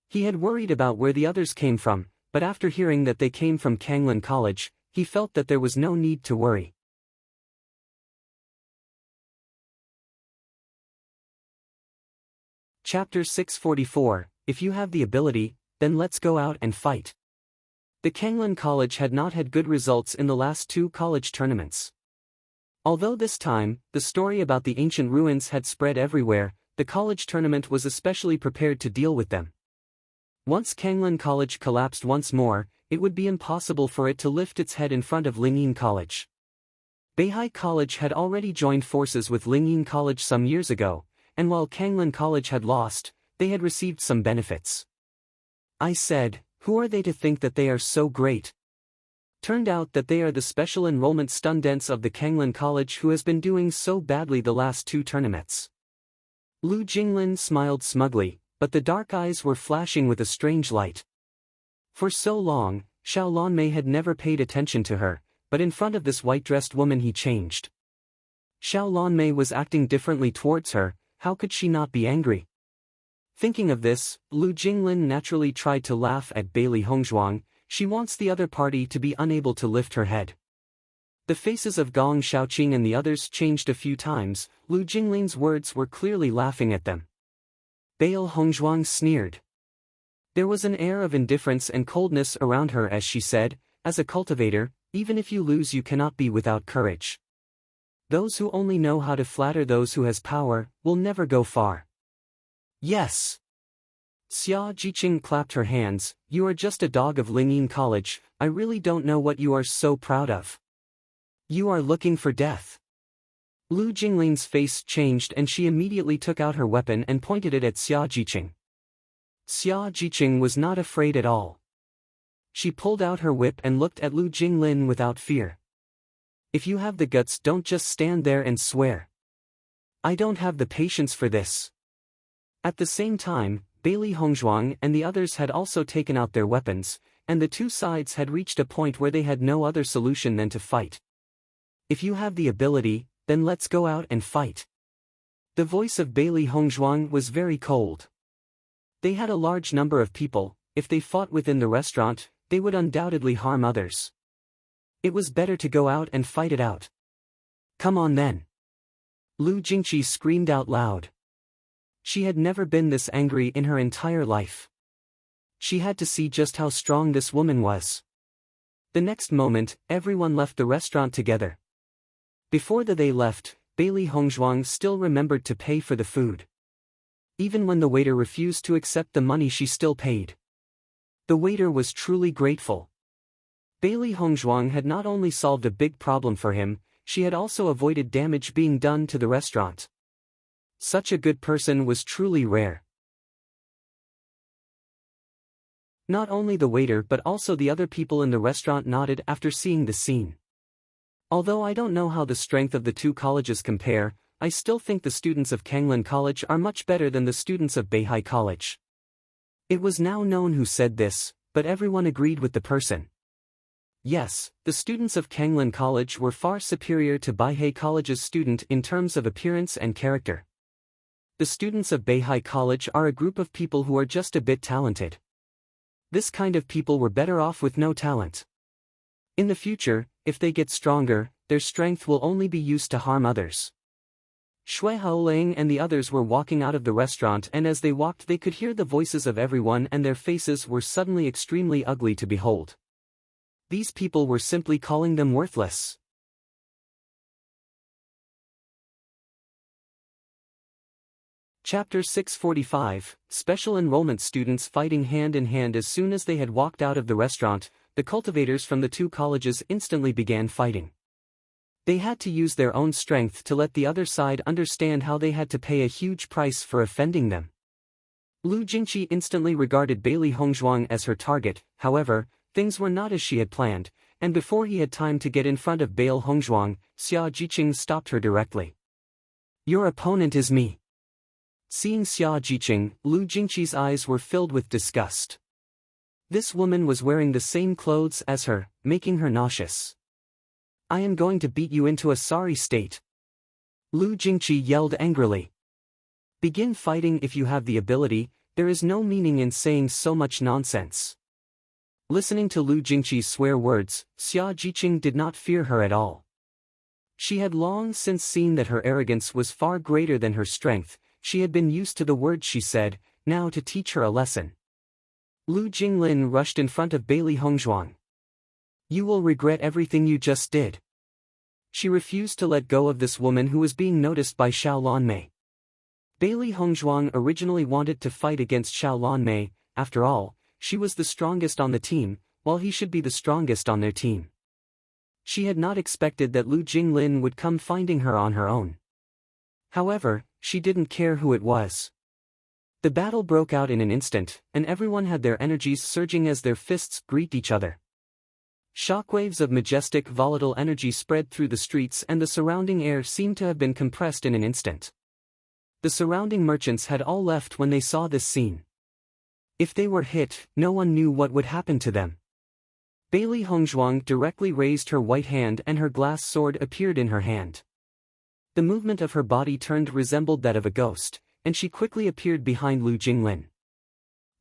He had worried about where the others came from, but after hearing that they came from Kanglin College, he felt that there was no need to worry. Chapter 644, If you have the ability, then let's go out and fight. The Kanglin College had not had good results in the last two college tournaments. Although this time, the story about the ancient ruins had spread everywhere, the college tournament was especially prepared to deal with them. Once Kanglin College collapsed once more, it would be impossible for it to lift its head in front of Lingyin College. Beihai College had already joined forces with Lingyin College some years ago, and while Kanglan College had lost, they had received some benefits. I said, who are they to think that they are so great? Turned out that they are the special enrollment students of the Kanglan College who has been doing so badly the last 2 tournaments. Lu Jinglin smiled smugly, but the dark eyes were flashing with a strange light. For so long, Xiao Lanmei had never paid attention to her, but in front of this white-dressed woman he changed. Xiao Lanmei was acting differently towards her, how could she not be angry? Thinking of this, Lu Jinglin naturally tried to laugh at Bailey Hongzhuang. She wants the other party to be unable to lift her head. The faces of Gong Xiaoqing and the others changed a few times. Lu Jinglin's words were clearly laughing at them. Bail Hongzhuang sneered. There was an air of indifference and coldness around her as she said, as a cultivator, even if you lose you cannot be without courage. Those who only know how to flatter those who has power, will never go far. Yes. Xia Jiqing clapped her hands, you are just a dog of Lingyin College, I really don't know what you are so proud of. You are looking for death. Lu Jinglin's face changed and she immediately took out her weapon and pointed it at Xia Jiqing. Xia Jiqing was not afraid at all. She pulled out her whip and looked at Lu Jinglin without fear. If you have the guts, don't just stand there and swear. I don't have the patience for this. At the same time, Bailey Hongzhuang and the others had also taken out their weapons, and the 2 sides had reached a point where they had no other solution than to fight. If you have the ability, then let's go out and fight. The voice of Bailey Hongzhuang was very cold. They had a large number of people, if they fought within the restaurant, they would undoubtedly harm others. It was better to go out and fight it out. Come on then. Lu Jingqi screamed out loud. She had never been this angry in her entire life. She had to see just how strong this woman was. The next moment, everyone left the restaurant together. Before they left, Bailey Hongzhuang still remembered to pay for the food. Even when the waiter refused to accept the money, she still paid. The waiter was truly grateful. Bailey Hongzhuang had not only solved a big problem for him, she had also avoided damage being done to the restaurant. Such a good person was truly rare. Not only the waiter but also the other people in the restaurant nodded after seeing the scene. Although I don't know how the strength of the 2 colleges compare, I still think the students of Kanglan College are much better than the students of Beihai College. It was now known who said this, but everyone agreed with the person. Yes, the students of Kanglan College were far superior to Beihai College's student in terms of appearance and character. The students of Beihai College are a group of people who are just a bit talented. This kind of people were better off with no talent. In the future, if they get stronger, their strength will only be used to harm others. Shui Haoling and the others were walking out of the restaurant, and as they walked they could hear the voices of everyone and their faces were suddenly extremely ugly to behold. These people were simply calling them worthless. Chapter 645, Special Enrollment Students fighting hand in hand. As soon as they had walked out of the restaurant, the cultivators from the 2 colleges instantly began fighting. They had to use their own strength to let the other side understand how they had to pay a huge price for offending them. Lu Jingqi instantly regarded Bailey Hongzhuang as her target. However, things were not as she had planned, and before he had time to get in front of Bailey Hongzhuang, Xia Jiqing stopped her directly. Your opponent is me. Seeing Xia Jiqing, Lu Jingqi's eyes were filled with disgust. This woman was wearing the same clothes as her, making her nauseous. I am going to beat you into a sorry state. Lu Jingqi yelled angrily. Begin fighting if you have the ability, there is no meaning in saying so much nonsense. Listening to Lu Jingqi's swear words, Xia Jiqing did not fear her at all. She had long since seen that her arrogance was far greater than her strength. She had been used to the words she said, now to teach her a lesson. Lu Jinglin rushed in front of Bailey Hongzhuang. You will regret everything you just did. She refused to let go of this woman who was being noticed by Xiao Lanmei. Bailey Hongzhuang originally wanted to fight against Xiao Lanmei. After all, she was the strongest on the team, while he should be the strongest on their team. She had not expected that Lu Jinglin would come finding her on her own. However, she didn't care who it was. The battle broke out in an instant, and everyone had their energies surging as their fists greet each other. Shockwaves of majestic volatile energy spread through the streets and the surrounding air seemed to have been compressed in an instant. The surrounding merchants had all left when they saw this scene. If they were hit, no one knew what would happen to them. Bailey Hongzhuang directly raised her white hand and her glass sword appeared in her hand. The movement of her body resembled that of a ghost, and she quickly appeared behind Lu Jinglin.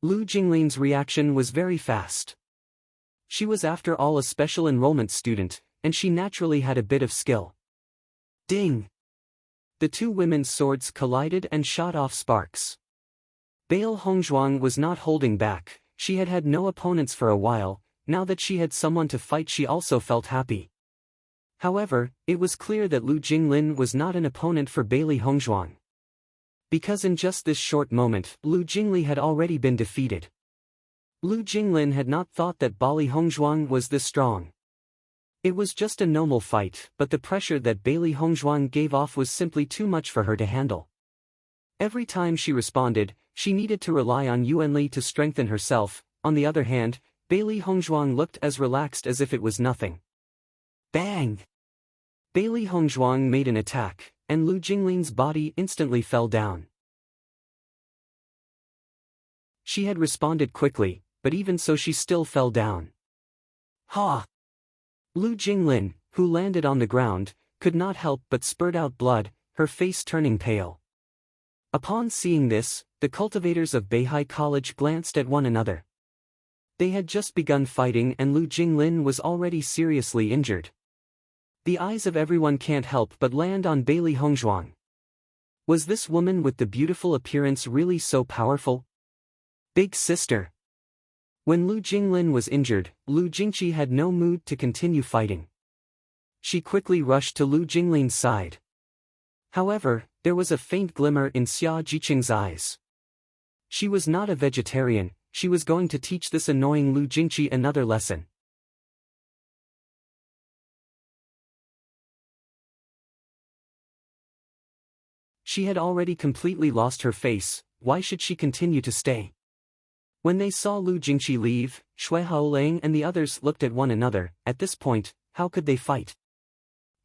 Lu Jinglin's reaction was very fast. She was after all a special enrollment student, and she naturally had a bit of skill. Ding! The two women's swords collided and shot off sparks. Bail Hongzhuang was not holding back. She had had no opponents for a while. Now that she had someone to fight, she also felt happy. However, it was clear that Lu Jinglin was not an opponent for Bailey Hongzhuang. Because in just this short moment, Lu Jingli had already been defeated. Lu Jinglin had not thought that Bailey Hongzhuang was this strong. It was just a normal fight, but the pressure that Bailey Hongzhuang gave off was simply too much for her to handle. Every time she responded, she needed to rely on Yuanli to strengthen herself. On the other hand, Bailey Hongzhuang looked as relaxed as if it was nothing. Bang! Bailey Hongzhuang made an attack, and Lu Jinglin's body instantly fell down. She had responded quickly, but even so she still fell down. Ha! Lu Jinglin, who landed on the ground, could not help but spurt out blood, her face turning pale. Upon seeing this, the cultivators of Beihai College glanced at one another. They had just begun fighting and Lu Jinglin was already seriously injured. The eyes of everyone can't help but land on Bailey Hongzhuang. Was this woman with the beautiful appearance really so powerful? Big sister. When Lu Jinglin was injured, Lu Jingqi had no mood to continue fighting. She quickly rushed to Lu Jinglin's side. However, there was a faint glimmer in Xia Jiqing's eyes. She was not a vegetarian, she was going to teach this annoying Lu Jingqi another lesson. She had already completely lost her face, why should she continue to stay? When they saw Lu Jingqi leave, Shui Haolang and the others looked at one another. At this point, how could they fight?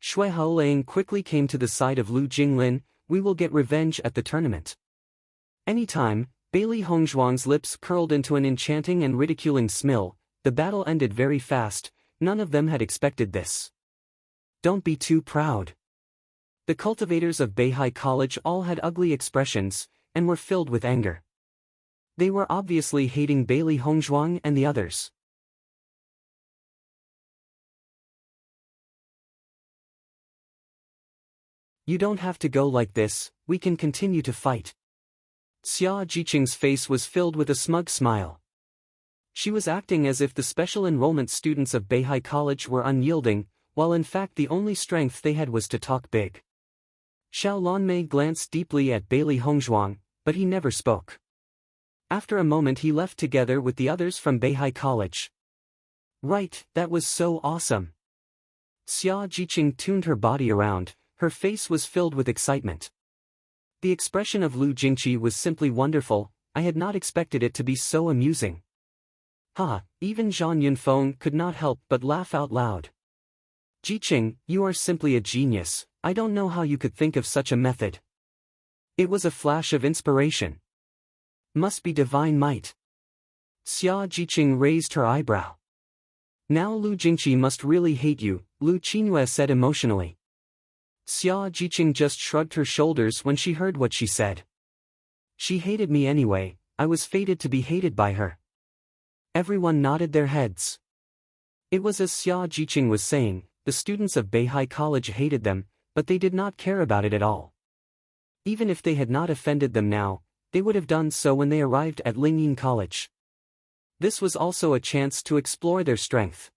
Shui Haolang quickly came to the side of Lu Jinglin. We will get revenge at the tournament. Anytime. Bailey Hongzhuang's lips curled into an enchanting and ridiculing smile. The battle ended very fast, none of them had expected this. Don't be too proud. The cultivators of Beihai College all had ugly expressions, and were filled with anger. They were obviously hating Bailey Hongzhuang and the others. You don't have to go like this, we can continue to fight. Xia Jiqing's face was filled with a smug smile. She was acting as if the special enrollment students of Beihai College were unyielding, while in fact the only strength they had was to talk big. Xiao Lanmei glanced deeply at Bailey Hongzhuang, but he never spoke. After a moment he left together with the others from Beihai College. Right, that was so awesome. Xia Jiqing tuned her body around, her face was filled with excitement. The expression of Lu Jingqi was simply wonderful, I had not expected it to be so amusing. Ha, even Zhang Yunfeng could not help but laugh out loud. Jiqing, you are simply a genius, I don't know how you could think of such a method. It was a flash of inspiration. Must be divine might. Xia Jiqing raised her eyebrow. Now Lu Jingqi must really hate you, Lu Qingyue said emotionally. Xia Jiqing just shrugged her shoulders when she heard what she said. She hated me anyway, I was fated to be hated by her. Everyone nodded their heads. It was as Xia Jiqing was saying, the students of Beihai College hated them, but they did not care about it at all. Even if they had not offended them now, they would have done so when they arrived at Lingyin College. This was also a chance to explore their strength.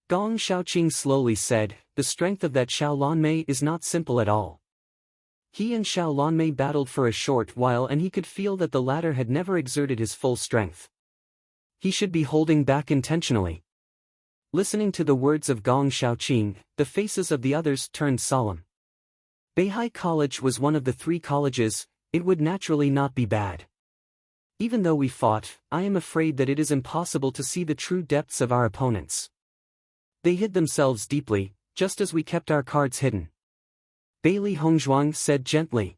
Gong Shaoqing slowly said, the strength of that Xiao Lanmei is not simple at all. He and Xiao Lanmei battled for a short while and he could feel that the latter had never exerted his full strength. He should be holding back intentionally. Listening to the words of Gong Xiaoqing, the faces of the others turned solemn. Beihai College was one of the 3 colleges, it would naturally not be bad. Even though we fought, I am afraid that it is impossible to see the true depths of our opponents. They hid themselves deeply, just as we kept our cards hidden. Bailey Hongzhuang said gently.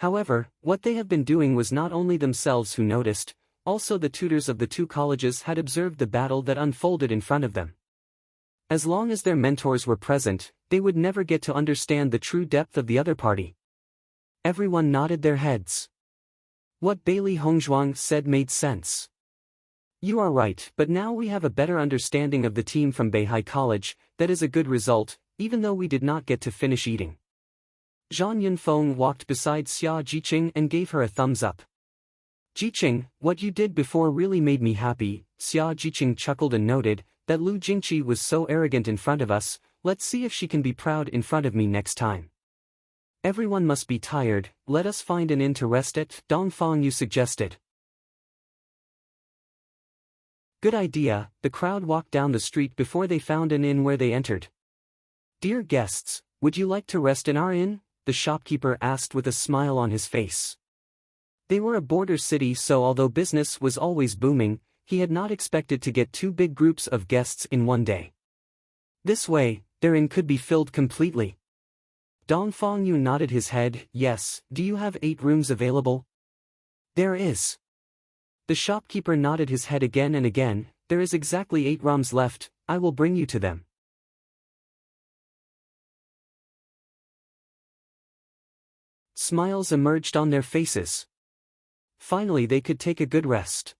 However, what they have been doing was not only themselves who noticed, also the tutors of the 2 colleges had observed the battle that unfolded in front of them. As long as their mentors were present, they would never get to understand the true depth of the other party. Everyone nodded their heads. What Bailey Hongzhuang said made sense. You are right, but now we have a better understanding of the team from Beihai College. That is a good result, even though we did not get to finish eating. Zhang Yunfeng walked beside Xia Jiqing and gave her a thumbs up. Jiqing, what you did before really made me happy. Xia Jiqing chuckled and noted that Lu Jingqi was so arrogant in front of us. Let's see if she can be proud in front of me next time. Everyone must be tired, let us find an inn to rest at, Dongfang Yu suggested. Good idea. The crowd walked down the street before they found an inn where they entered. Dear guests, would you like to rest in our inn? The shopkeeper asked with a smile on his face. They were a border city, so although business was always booming, he had not expected to get 2 big groups of guests in one day. This way, their inn could be filled completely. Dongfang Yu nodded his head. Yes, do you have 8 rooms available? There is. The shopkeeper nodded his head again and again. There is exactly 8 rooms left, I will bring you to them. Smiles emerged on their faces. Finally they could take a good rest.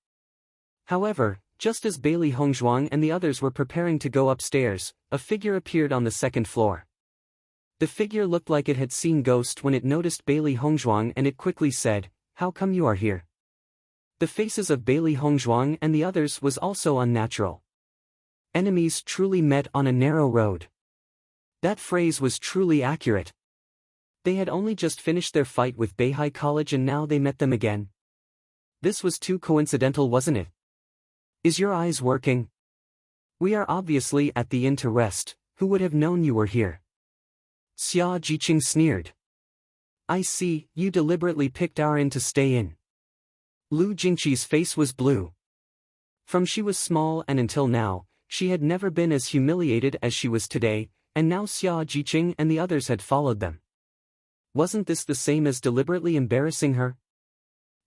However, just as Bailey Hongzhuang and the others were preparing to go upstairs, a figure appeared on the 2nd floor. The figure looked like it had seen ghost when it noticed Bailey Hongzhuang, and it quickly said, "How come you are here?" The faces of Bailey Hongzhuang and the others was also unnatural. Enemies truly met on a narrow road. That phrase was truly accurate. They had only just finished their fight with Beihai College and now they met them again. This was too coincidental, wasn't it? Is your eyes working? We are obviously at the inn to rest, who would have known you were here? Xia Jiqing sneered. I see, you deliberately picked our inn to stay in. Lu Jingqi's face was blue. From she was small and until now, she had never been as humiliated as she was today, and now Xia Jiqing and the others had followed them. Wasn't this the same as deliberately embarrassing her?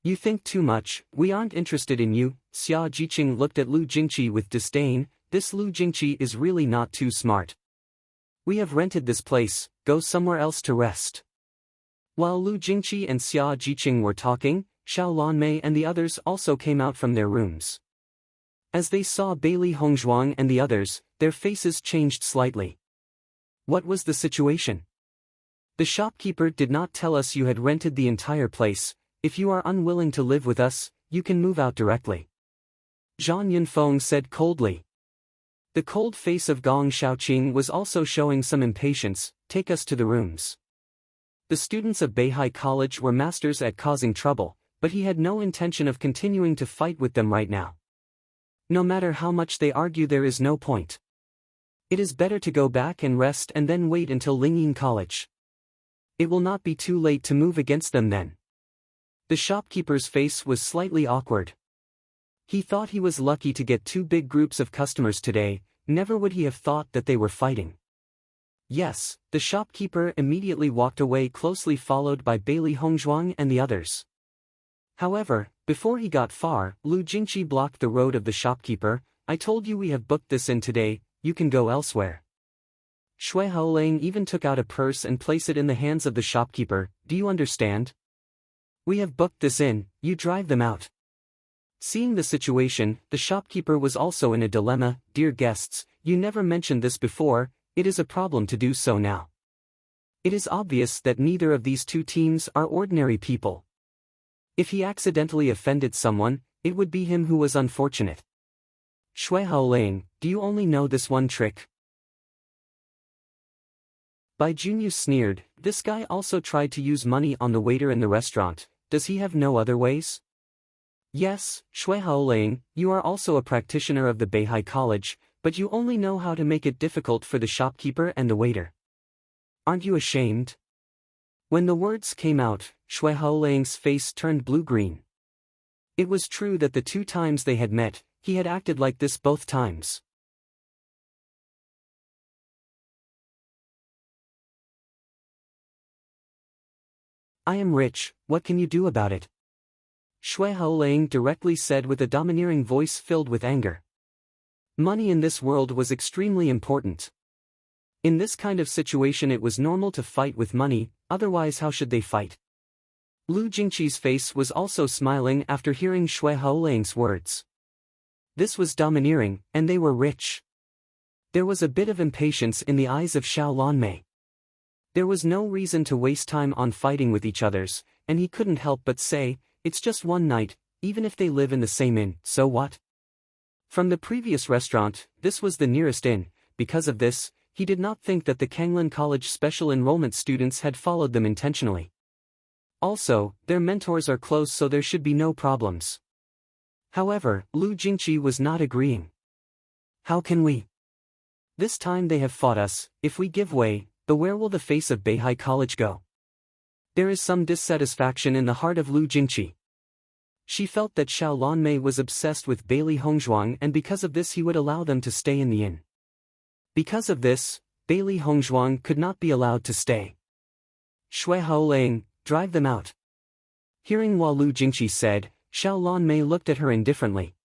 You think too much, we aren't interested in you. Xia Jiqing looked at Lu Jingqi with disdain. This Lu Jingqi is really not too smart. We have rented this place, go somewhere else to rest. While Lu Jingqi and Xia Jiqing were talking, Xiao Lanmei and the others also came out from their rooms. As they saw Bailey Hongzhuang and the others, their faces changed slightly. What was the situation? The shopkeeper did not tell us you had rented the entire place. If you are unwilling to live with us, you can move out directly. Zhang Yunfeng said coldly. The cold face of Gong Xiaoqing was also showing some impatience. Take us to the rooms. The students of Beihai College were masters at causing trouble, but he had no intention of continuing to fight with them right now. No matter how much they argue, there is no point. It is better to go back and rest and then wait until Lingying College. It will not be too late to move against them then. The shopkeeper's face was slightly awkward. He thought he was lucky to get 2 big groups of customers today, never would he have thought that they were fighting. Yes, the shopkeeper immediately walked away, closely followed by Bailey Hongzhuang and the others. However, before he got far, Lu Jingqi blocked the road of the shopkeeper. I told you we have booked this in today, you can go elsewhere. Shui Haolang even took out a purse and placed it in the hands of the shopkeeper. Do you understand? We have booked this in, you drive them out. Seeing the situation, the shopkeeper was also in a dilemma. Dear guests, you never mentioned this before, it is a problem to do so now. It is obvious that neither of these 2 teams are ordinary people. If he accidentally offended someone, it would be him who was unfortunate. Shui Haolang, do you only know this one trick? Bai Junyu sneered. This guy also tried to use money on the waiter in the restaurant. Does he have no other ways? Yes, Shui Haoling, you are also a practitioner of the Beihai College, but you only know how to make it difficult for the shopkeeper and the waiter. Aren't you ashamed? When the words came out, Shui Haoling's face turned blue-green. It was true that the 2 times they had met, he had acted like this both times. I am rich, what can you do about it? Shui Haoling directly said with a domineering voice filled with anger. Money in this world was extremely important. In this kind of situation it was normal to fight with money, otherwise how should they fight? Lu Jingqi's face was also smiling after hearing Shui Haoling's words. This was domineering, and they were rich. There was a bit of impatience in the eyes of Xiao Lanmei. There was no reason to waste time on fighting with each others, and he couldn't help but say, it's just one night, even if they live in the same inn, so what? From the previous restaurant, this was the nearest inn. Because of this, he did not think that the Kanglin College special enrollment students had followed them intentionally. Also, their mentors are close so there should be no problems. However, Lu Jingqi was not agreeing. How can we? This time they have fought us, if we give way, then where will the face of Beihai College go? There is some dissatisfaction in the heart of Lu Jingqi. She felt that Xiao Lanmei was obsessed with Bailey Hongzhuang and because of this he would allow them to stay in the inn. Because of this, Bailey Hongzhuang could not be allowed to stay. Shui Haoling, drive them out. Hearing what Lu Jingqi said, Xiao Lanmei looked at her indifferently.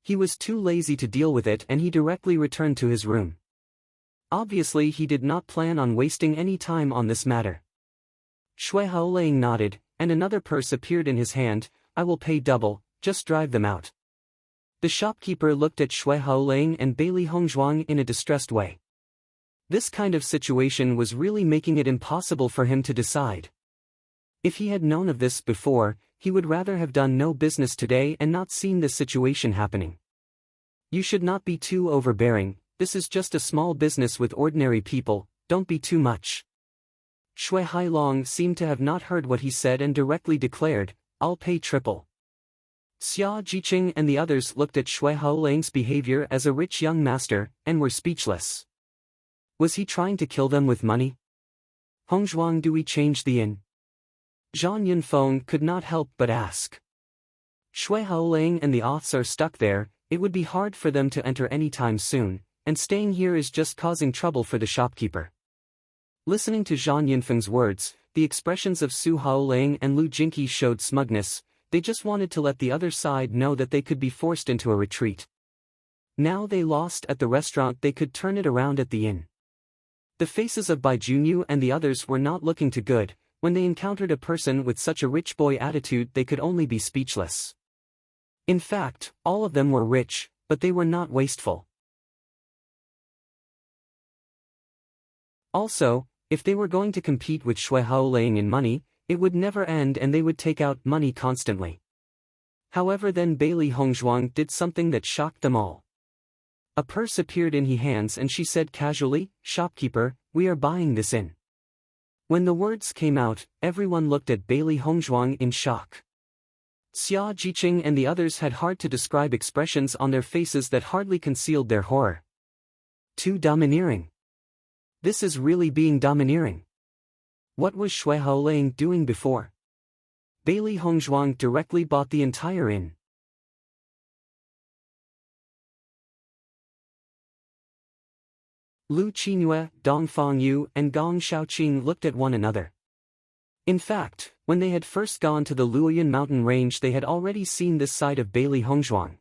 He was too lazy to deal with it and he directly returned to his room. Obviously he did not plan on wasting any time on this matter. Shui Haoling nodded, and another purse appeared in his hand. I will pay double, just drive them out. The shopkeeper looked at Shui Haoling and Bailey Hongzhuang in a distressed way. This kind of situation was really making it impossible for him to decide. If he had known of this before, he would rather have done no business today and not seen this situation happening. You should not be too overbearing, this is just a small business with ordinary people, don't be too much. Shui Hailong seemed to have not heard what he said and directly declared, I'll pay triple. Xia Jiqing and the others looked at Shui Haoling's behavior as a rich young master, and were speechless. Was he trying to kill them with money? Hongzhuang, do we change the inn? Zhang Yunfeng could not help but ask. Shui Haoling and the Oths are stuck there, it would be hard for them to enter any time soon, and staying here is just causing trouble for the shopkeeper. Listening to Zhang Yunfeng's words, the expressions of Su Haoling and Lu Jingqi showed smugness. They just wanted to let the other side know that they could be forced into a retreat. Now they lost at the restaurant, they could turn it around at the inn. The faces of Bai Junyu and the others were not looking too good. When they encountered a person with such a rich boy attitude they could only be speechless. In fact, all of them were rich, but they were not wasteful. Also, if they were going to compete with Shui Haoling in money, it would never end and they would take out money constantly. However, then Bailey Hongzhuang did something that shocked them all. A purse appeared in his hands and she said casually, "Shopkeeper, we are buying this in." When the words came out, everyone looked at Bailey Hongzhuang in shock. Xia Jiqing and the others had hard to describe expressions on their faces that hardly concealed their horror. Too domineering. This is really being domineering. What was Shui Haoling doing before? Bailey Hongzhuang directly bought the entire inn. Lu Qingyue, Dong Fangyu, and Gong Shaoqing looked at one another. In fact, when they had first gone to the Luoyun mountain range they had already seen this side of Bailey Hongzhuang.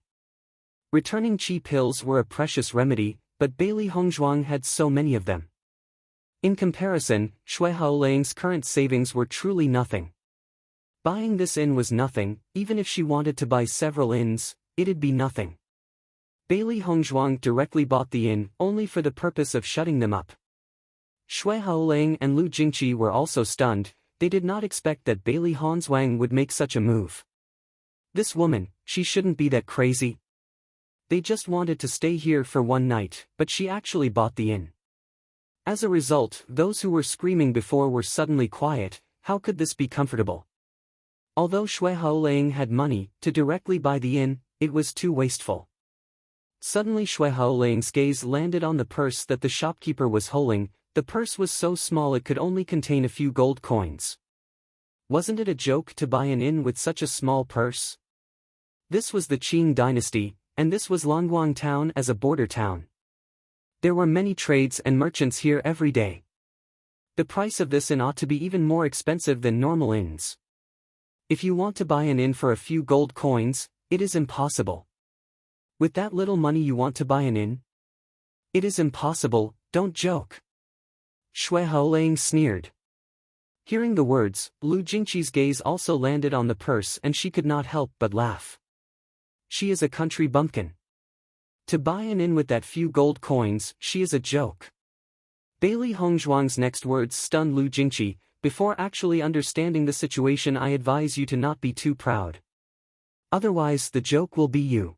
Returning qi pills were a precious remedy, but Bailey Hongzhuang had so many of them. In comparison, Shui Haoling's current savings were truly nothing. Buying this inn was nothing, even if she wanted to buy several inns, it'd be nothing. Bailey Hongzhuang directly bought the inn only for the purpose of shutting them up. Shui Haoling and Lu Jingqi were also stunned. They did not expect that Bailey Hongzhuang would make such a move. This woman, she shouldn't be that crazy. They just wanted to stay here for one night, but she actually bought the inn. As a result, those who were screaming before were suddenly quiet. How could this be comfortable? Although Shui Haolang had money to directly buy the inn, it was too wasteful. Suddenly Shui Haolang's gaze landed on the purse that the shopkeeper was holding. The purse was so small it could only contain a few gold coins. Wasn't it a joke to buy an inn with such a small purse? This was the Qing dynasty, and this was Longuang town as a border town. There were many trades and merchants here every day. The price of this inn ought to be even more expensive than normal inns. If you want to buy an inn for a few gold coins, it is impossible. With that little money you want to buy an inn? It is impossible, don't joke. Shui Haolang sneered. Hearing the words, Lu Jingqi's gaze also landed on the purse and she could not help but laugh. She is a country bumpkin. To buy an inn with that few gold coins, she is a joke. Bailey Hongzhuang's next words stunned Lu Jingqi. Before actually understanding the situation, I advise you to not be too proud. Otherwise the joke will be you.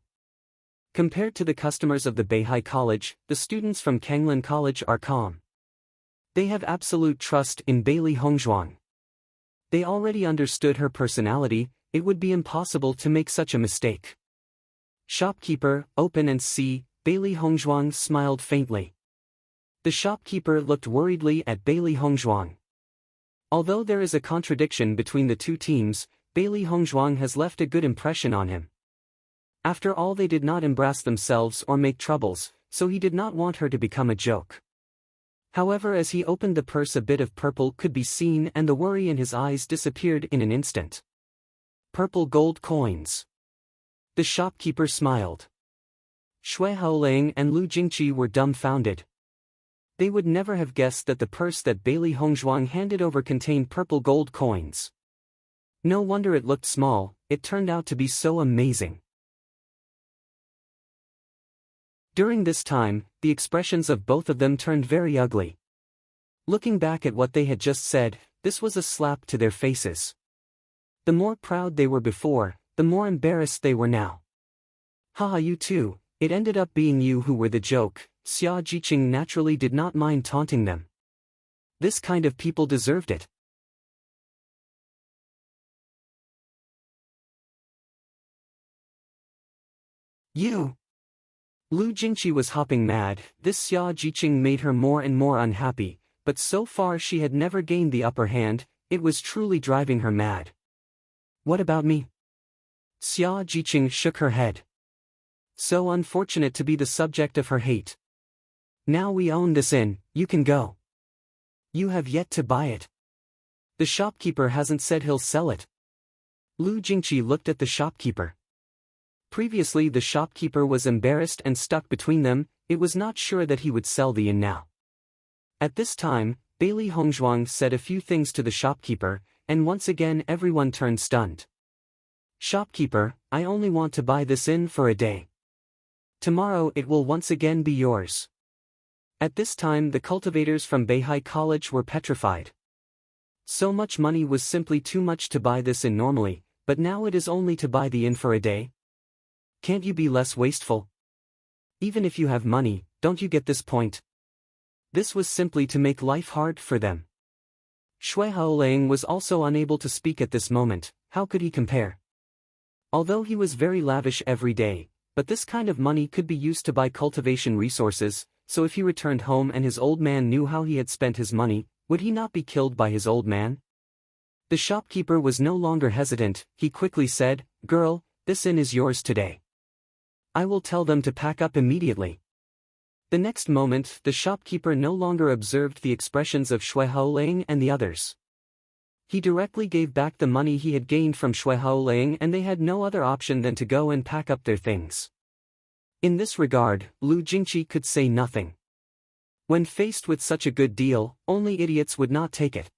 Compared to the customers of the Beihai College, the students from Kenglin College are calm. They have absolute trust in Bailey Hongzhuang. They already understood her personality, it would be impossible to make such a mistake. Shopkeeper, open and see, Bailey Hongzhuang smiled faintly. The shopkeeper looked worriedly at Bailey Hongzhuang. Although there is a contradiction between the two teams, Bailey Hongzhuang has left a good impression on him. After all, they did not embarrass themselves or make troubles, so he did not want her to become a joke. However, as he opened the purse, a bit of purple could be seen and the worry in his eyes disappeared in an instant. Purple gold coins. The shopkeeper smiled. Shui Haolang and Lu Jingqi were dumbfounded. They would never have guessed that the purse that Bailey Hongzhuang handed over contained purple gold coins. No wonder it looked small, it turned out to be so amazing. During this time, the expressions of both of them turned very ugly. Looking back at what they had just said, this was a slap to their faces. The more proud they were before, the more embarrassed they were now. Haha, you too, it ended up being you who were the joke. Xia Jiqing naturally did not mind taunting them. This kind of people deserved it. You! Lu Jingqi was hopping mad. This Xia Jiqing made her more and more unhappy, but so far she had never gained the upper hand, it was truly driving her mad. What about me? Xia Jiqing shook her head. So unfortunate to be the subject of her hate. Now we own this inn, you can go. You have yet to buy it. The shopkeeper hasn't said he'll sell it. Lu Jingqi looked at the shopkeeper. Previously the shopkeeper was embarrassed and stuck between them, it was not sure that he would sell the inn now. At this time, Bailey Hongzhuang said a few things to the shopkeeper, and once again everyone turned stunned. Shopkeeper, I only want to buy this inn for a day. Tomorrow it will once again be yours. At this time the cultivators from Beihai College were petrified. So much money was simply too much to buy this inn normally, but now it is only to buy the inn for a day? Can't you be less wasteful? Even if you have money, don't you get this point? This was simply to make life hard for them. Shui Haolang was also unable to speak at this moment, how could he compare? Although he was very lavish every day, but this kind of money could be used to buy cultivation resources, so if he returned home and his old man knew how he had spent his money, would he not be killed by his old man? The shopkeeper was no longer hesitant, he quickly said, Girl, this inn is yours today. I will tell them to pack up immediately. The next moment, the shopkeeper no longer observed the expressions of Shui Haolang and the others. He directly gave back the money he had gained from Shui Haolang and they had no other option than to go and pack up their things. In this regard, Lu Jingqi could say nothing. When faced with such a good deal, only idiots would not take it.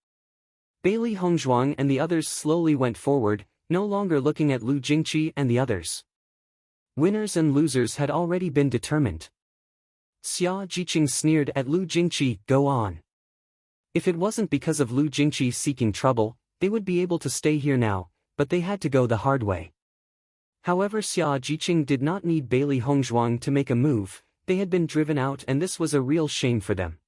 Bailey Hongzhuang and the others slowly went forward, no longer looking at Lu Jingqi and the others. Winners and losers had already been determined. Xia Jiqing sneered at Lu Jingqi, go on. If it wasn't because of Lu Jingqi seeking trouble, they would be able to stay here now, but they had to go the hard way. However, Xia Jiqing did not need Bailey Hongzhuang to make a move, they had been driven out and this was a real shame for them.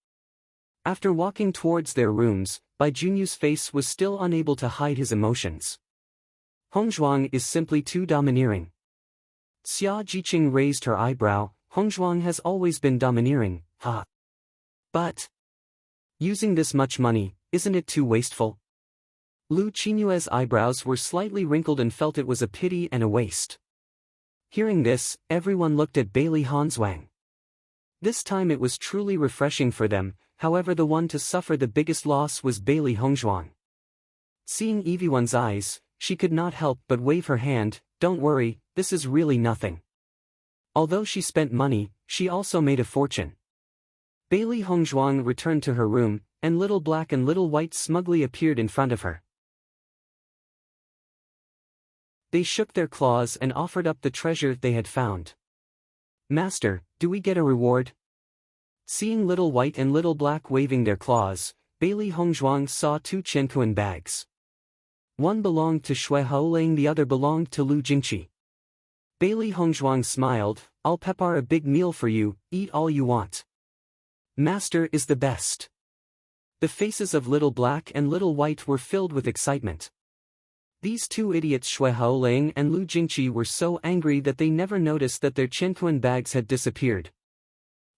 After walking towards their rooms, Bai Junyu's face was still unable to hide his emotions. Hongzhuang is simply too domineering. Xia Jiqing raised her eyebrow. Hongzhuang has always been domineering, ha. But using this much money, isn't it too wasteful? Lu Qinyue's eyebrows were slightly wrinkled and felt it was a pity and a waste. Hearing this, everyone looked at Bailey Hongzhuang. This time it was truly refreshing for them, however the one to suffer the biggest loss was Bailey Hongzhuang. Seeing everyone's eyes, she could not help but wave her hand. Don't worry, this is really nothing. Although she spent money, she also made a fortune. Bailey Hongzhuang returned to her room, and Little Black and Little White smugly appeared in front of her. They shook their claws and offered up the treasure they had found. Master, do we get a reward? Seeing Little White and Little Black waving their claws, Bailey Hongzhuang saw 2 Qianquan bags. One belonged to Shui Haoling, the other belonged to Lu Jingqi. Bailey Hongzhuang smiled. I'll prepare a big meal for you, eat all you want. Master is the best. The faces of Little Black and Little White were filled with excitement. These 2 idiots Shui Haoling and Lu Jingqi were so angry that they never noticed that their Qianquan bags had disappeared.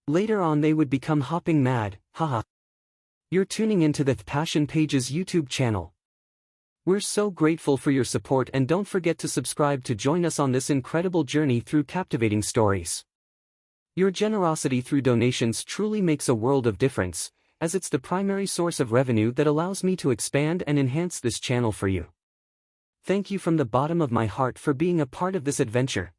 Later on they would become hopping mad, haha. You're tuning into the Passion Pages YouTube channel. We're so grateful for your support, and don't forget to subscribe to join us on this incredible journey through captivating stories. Your generosity through donations truly makes a world of difference, as it's the primary source of revenue that allows me to expand and enhance this channel for you. Thank you from the bottom of my heart for being a part of this adventure.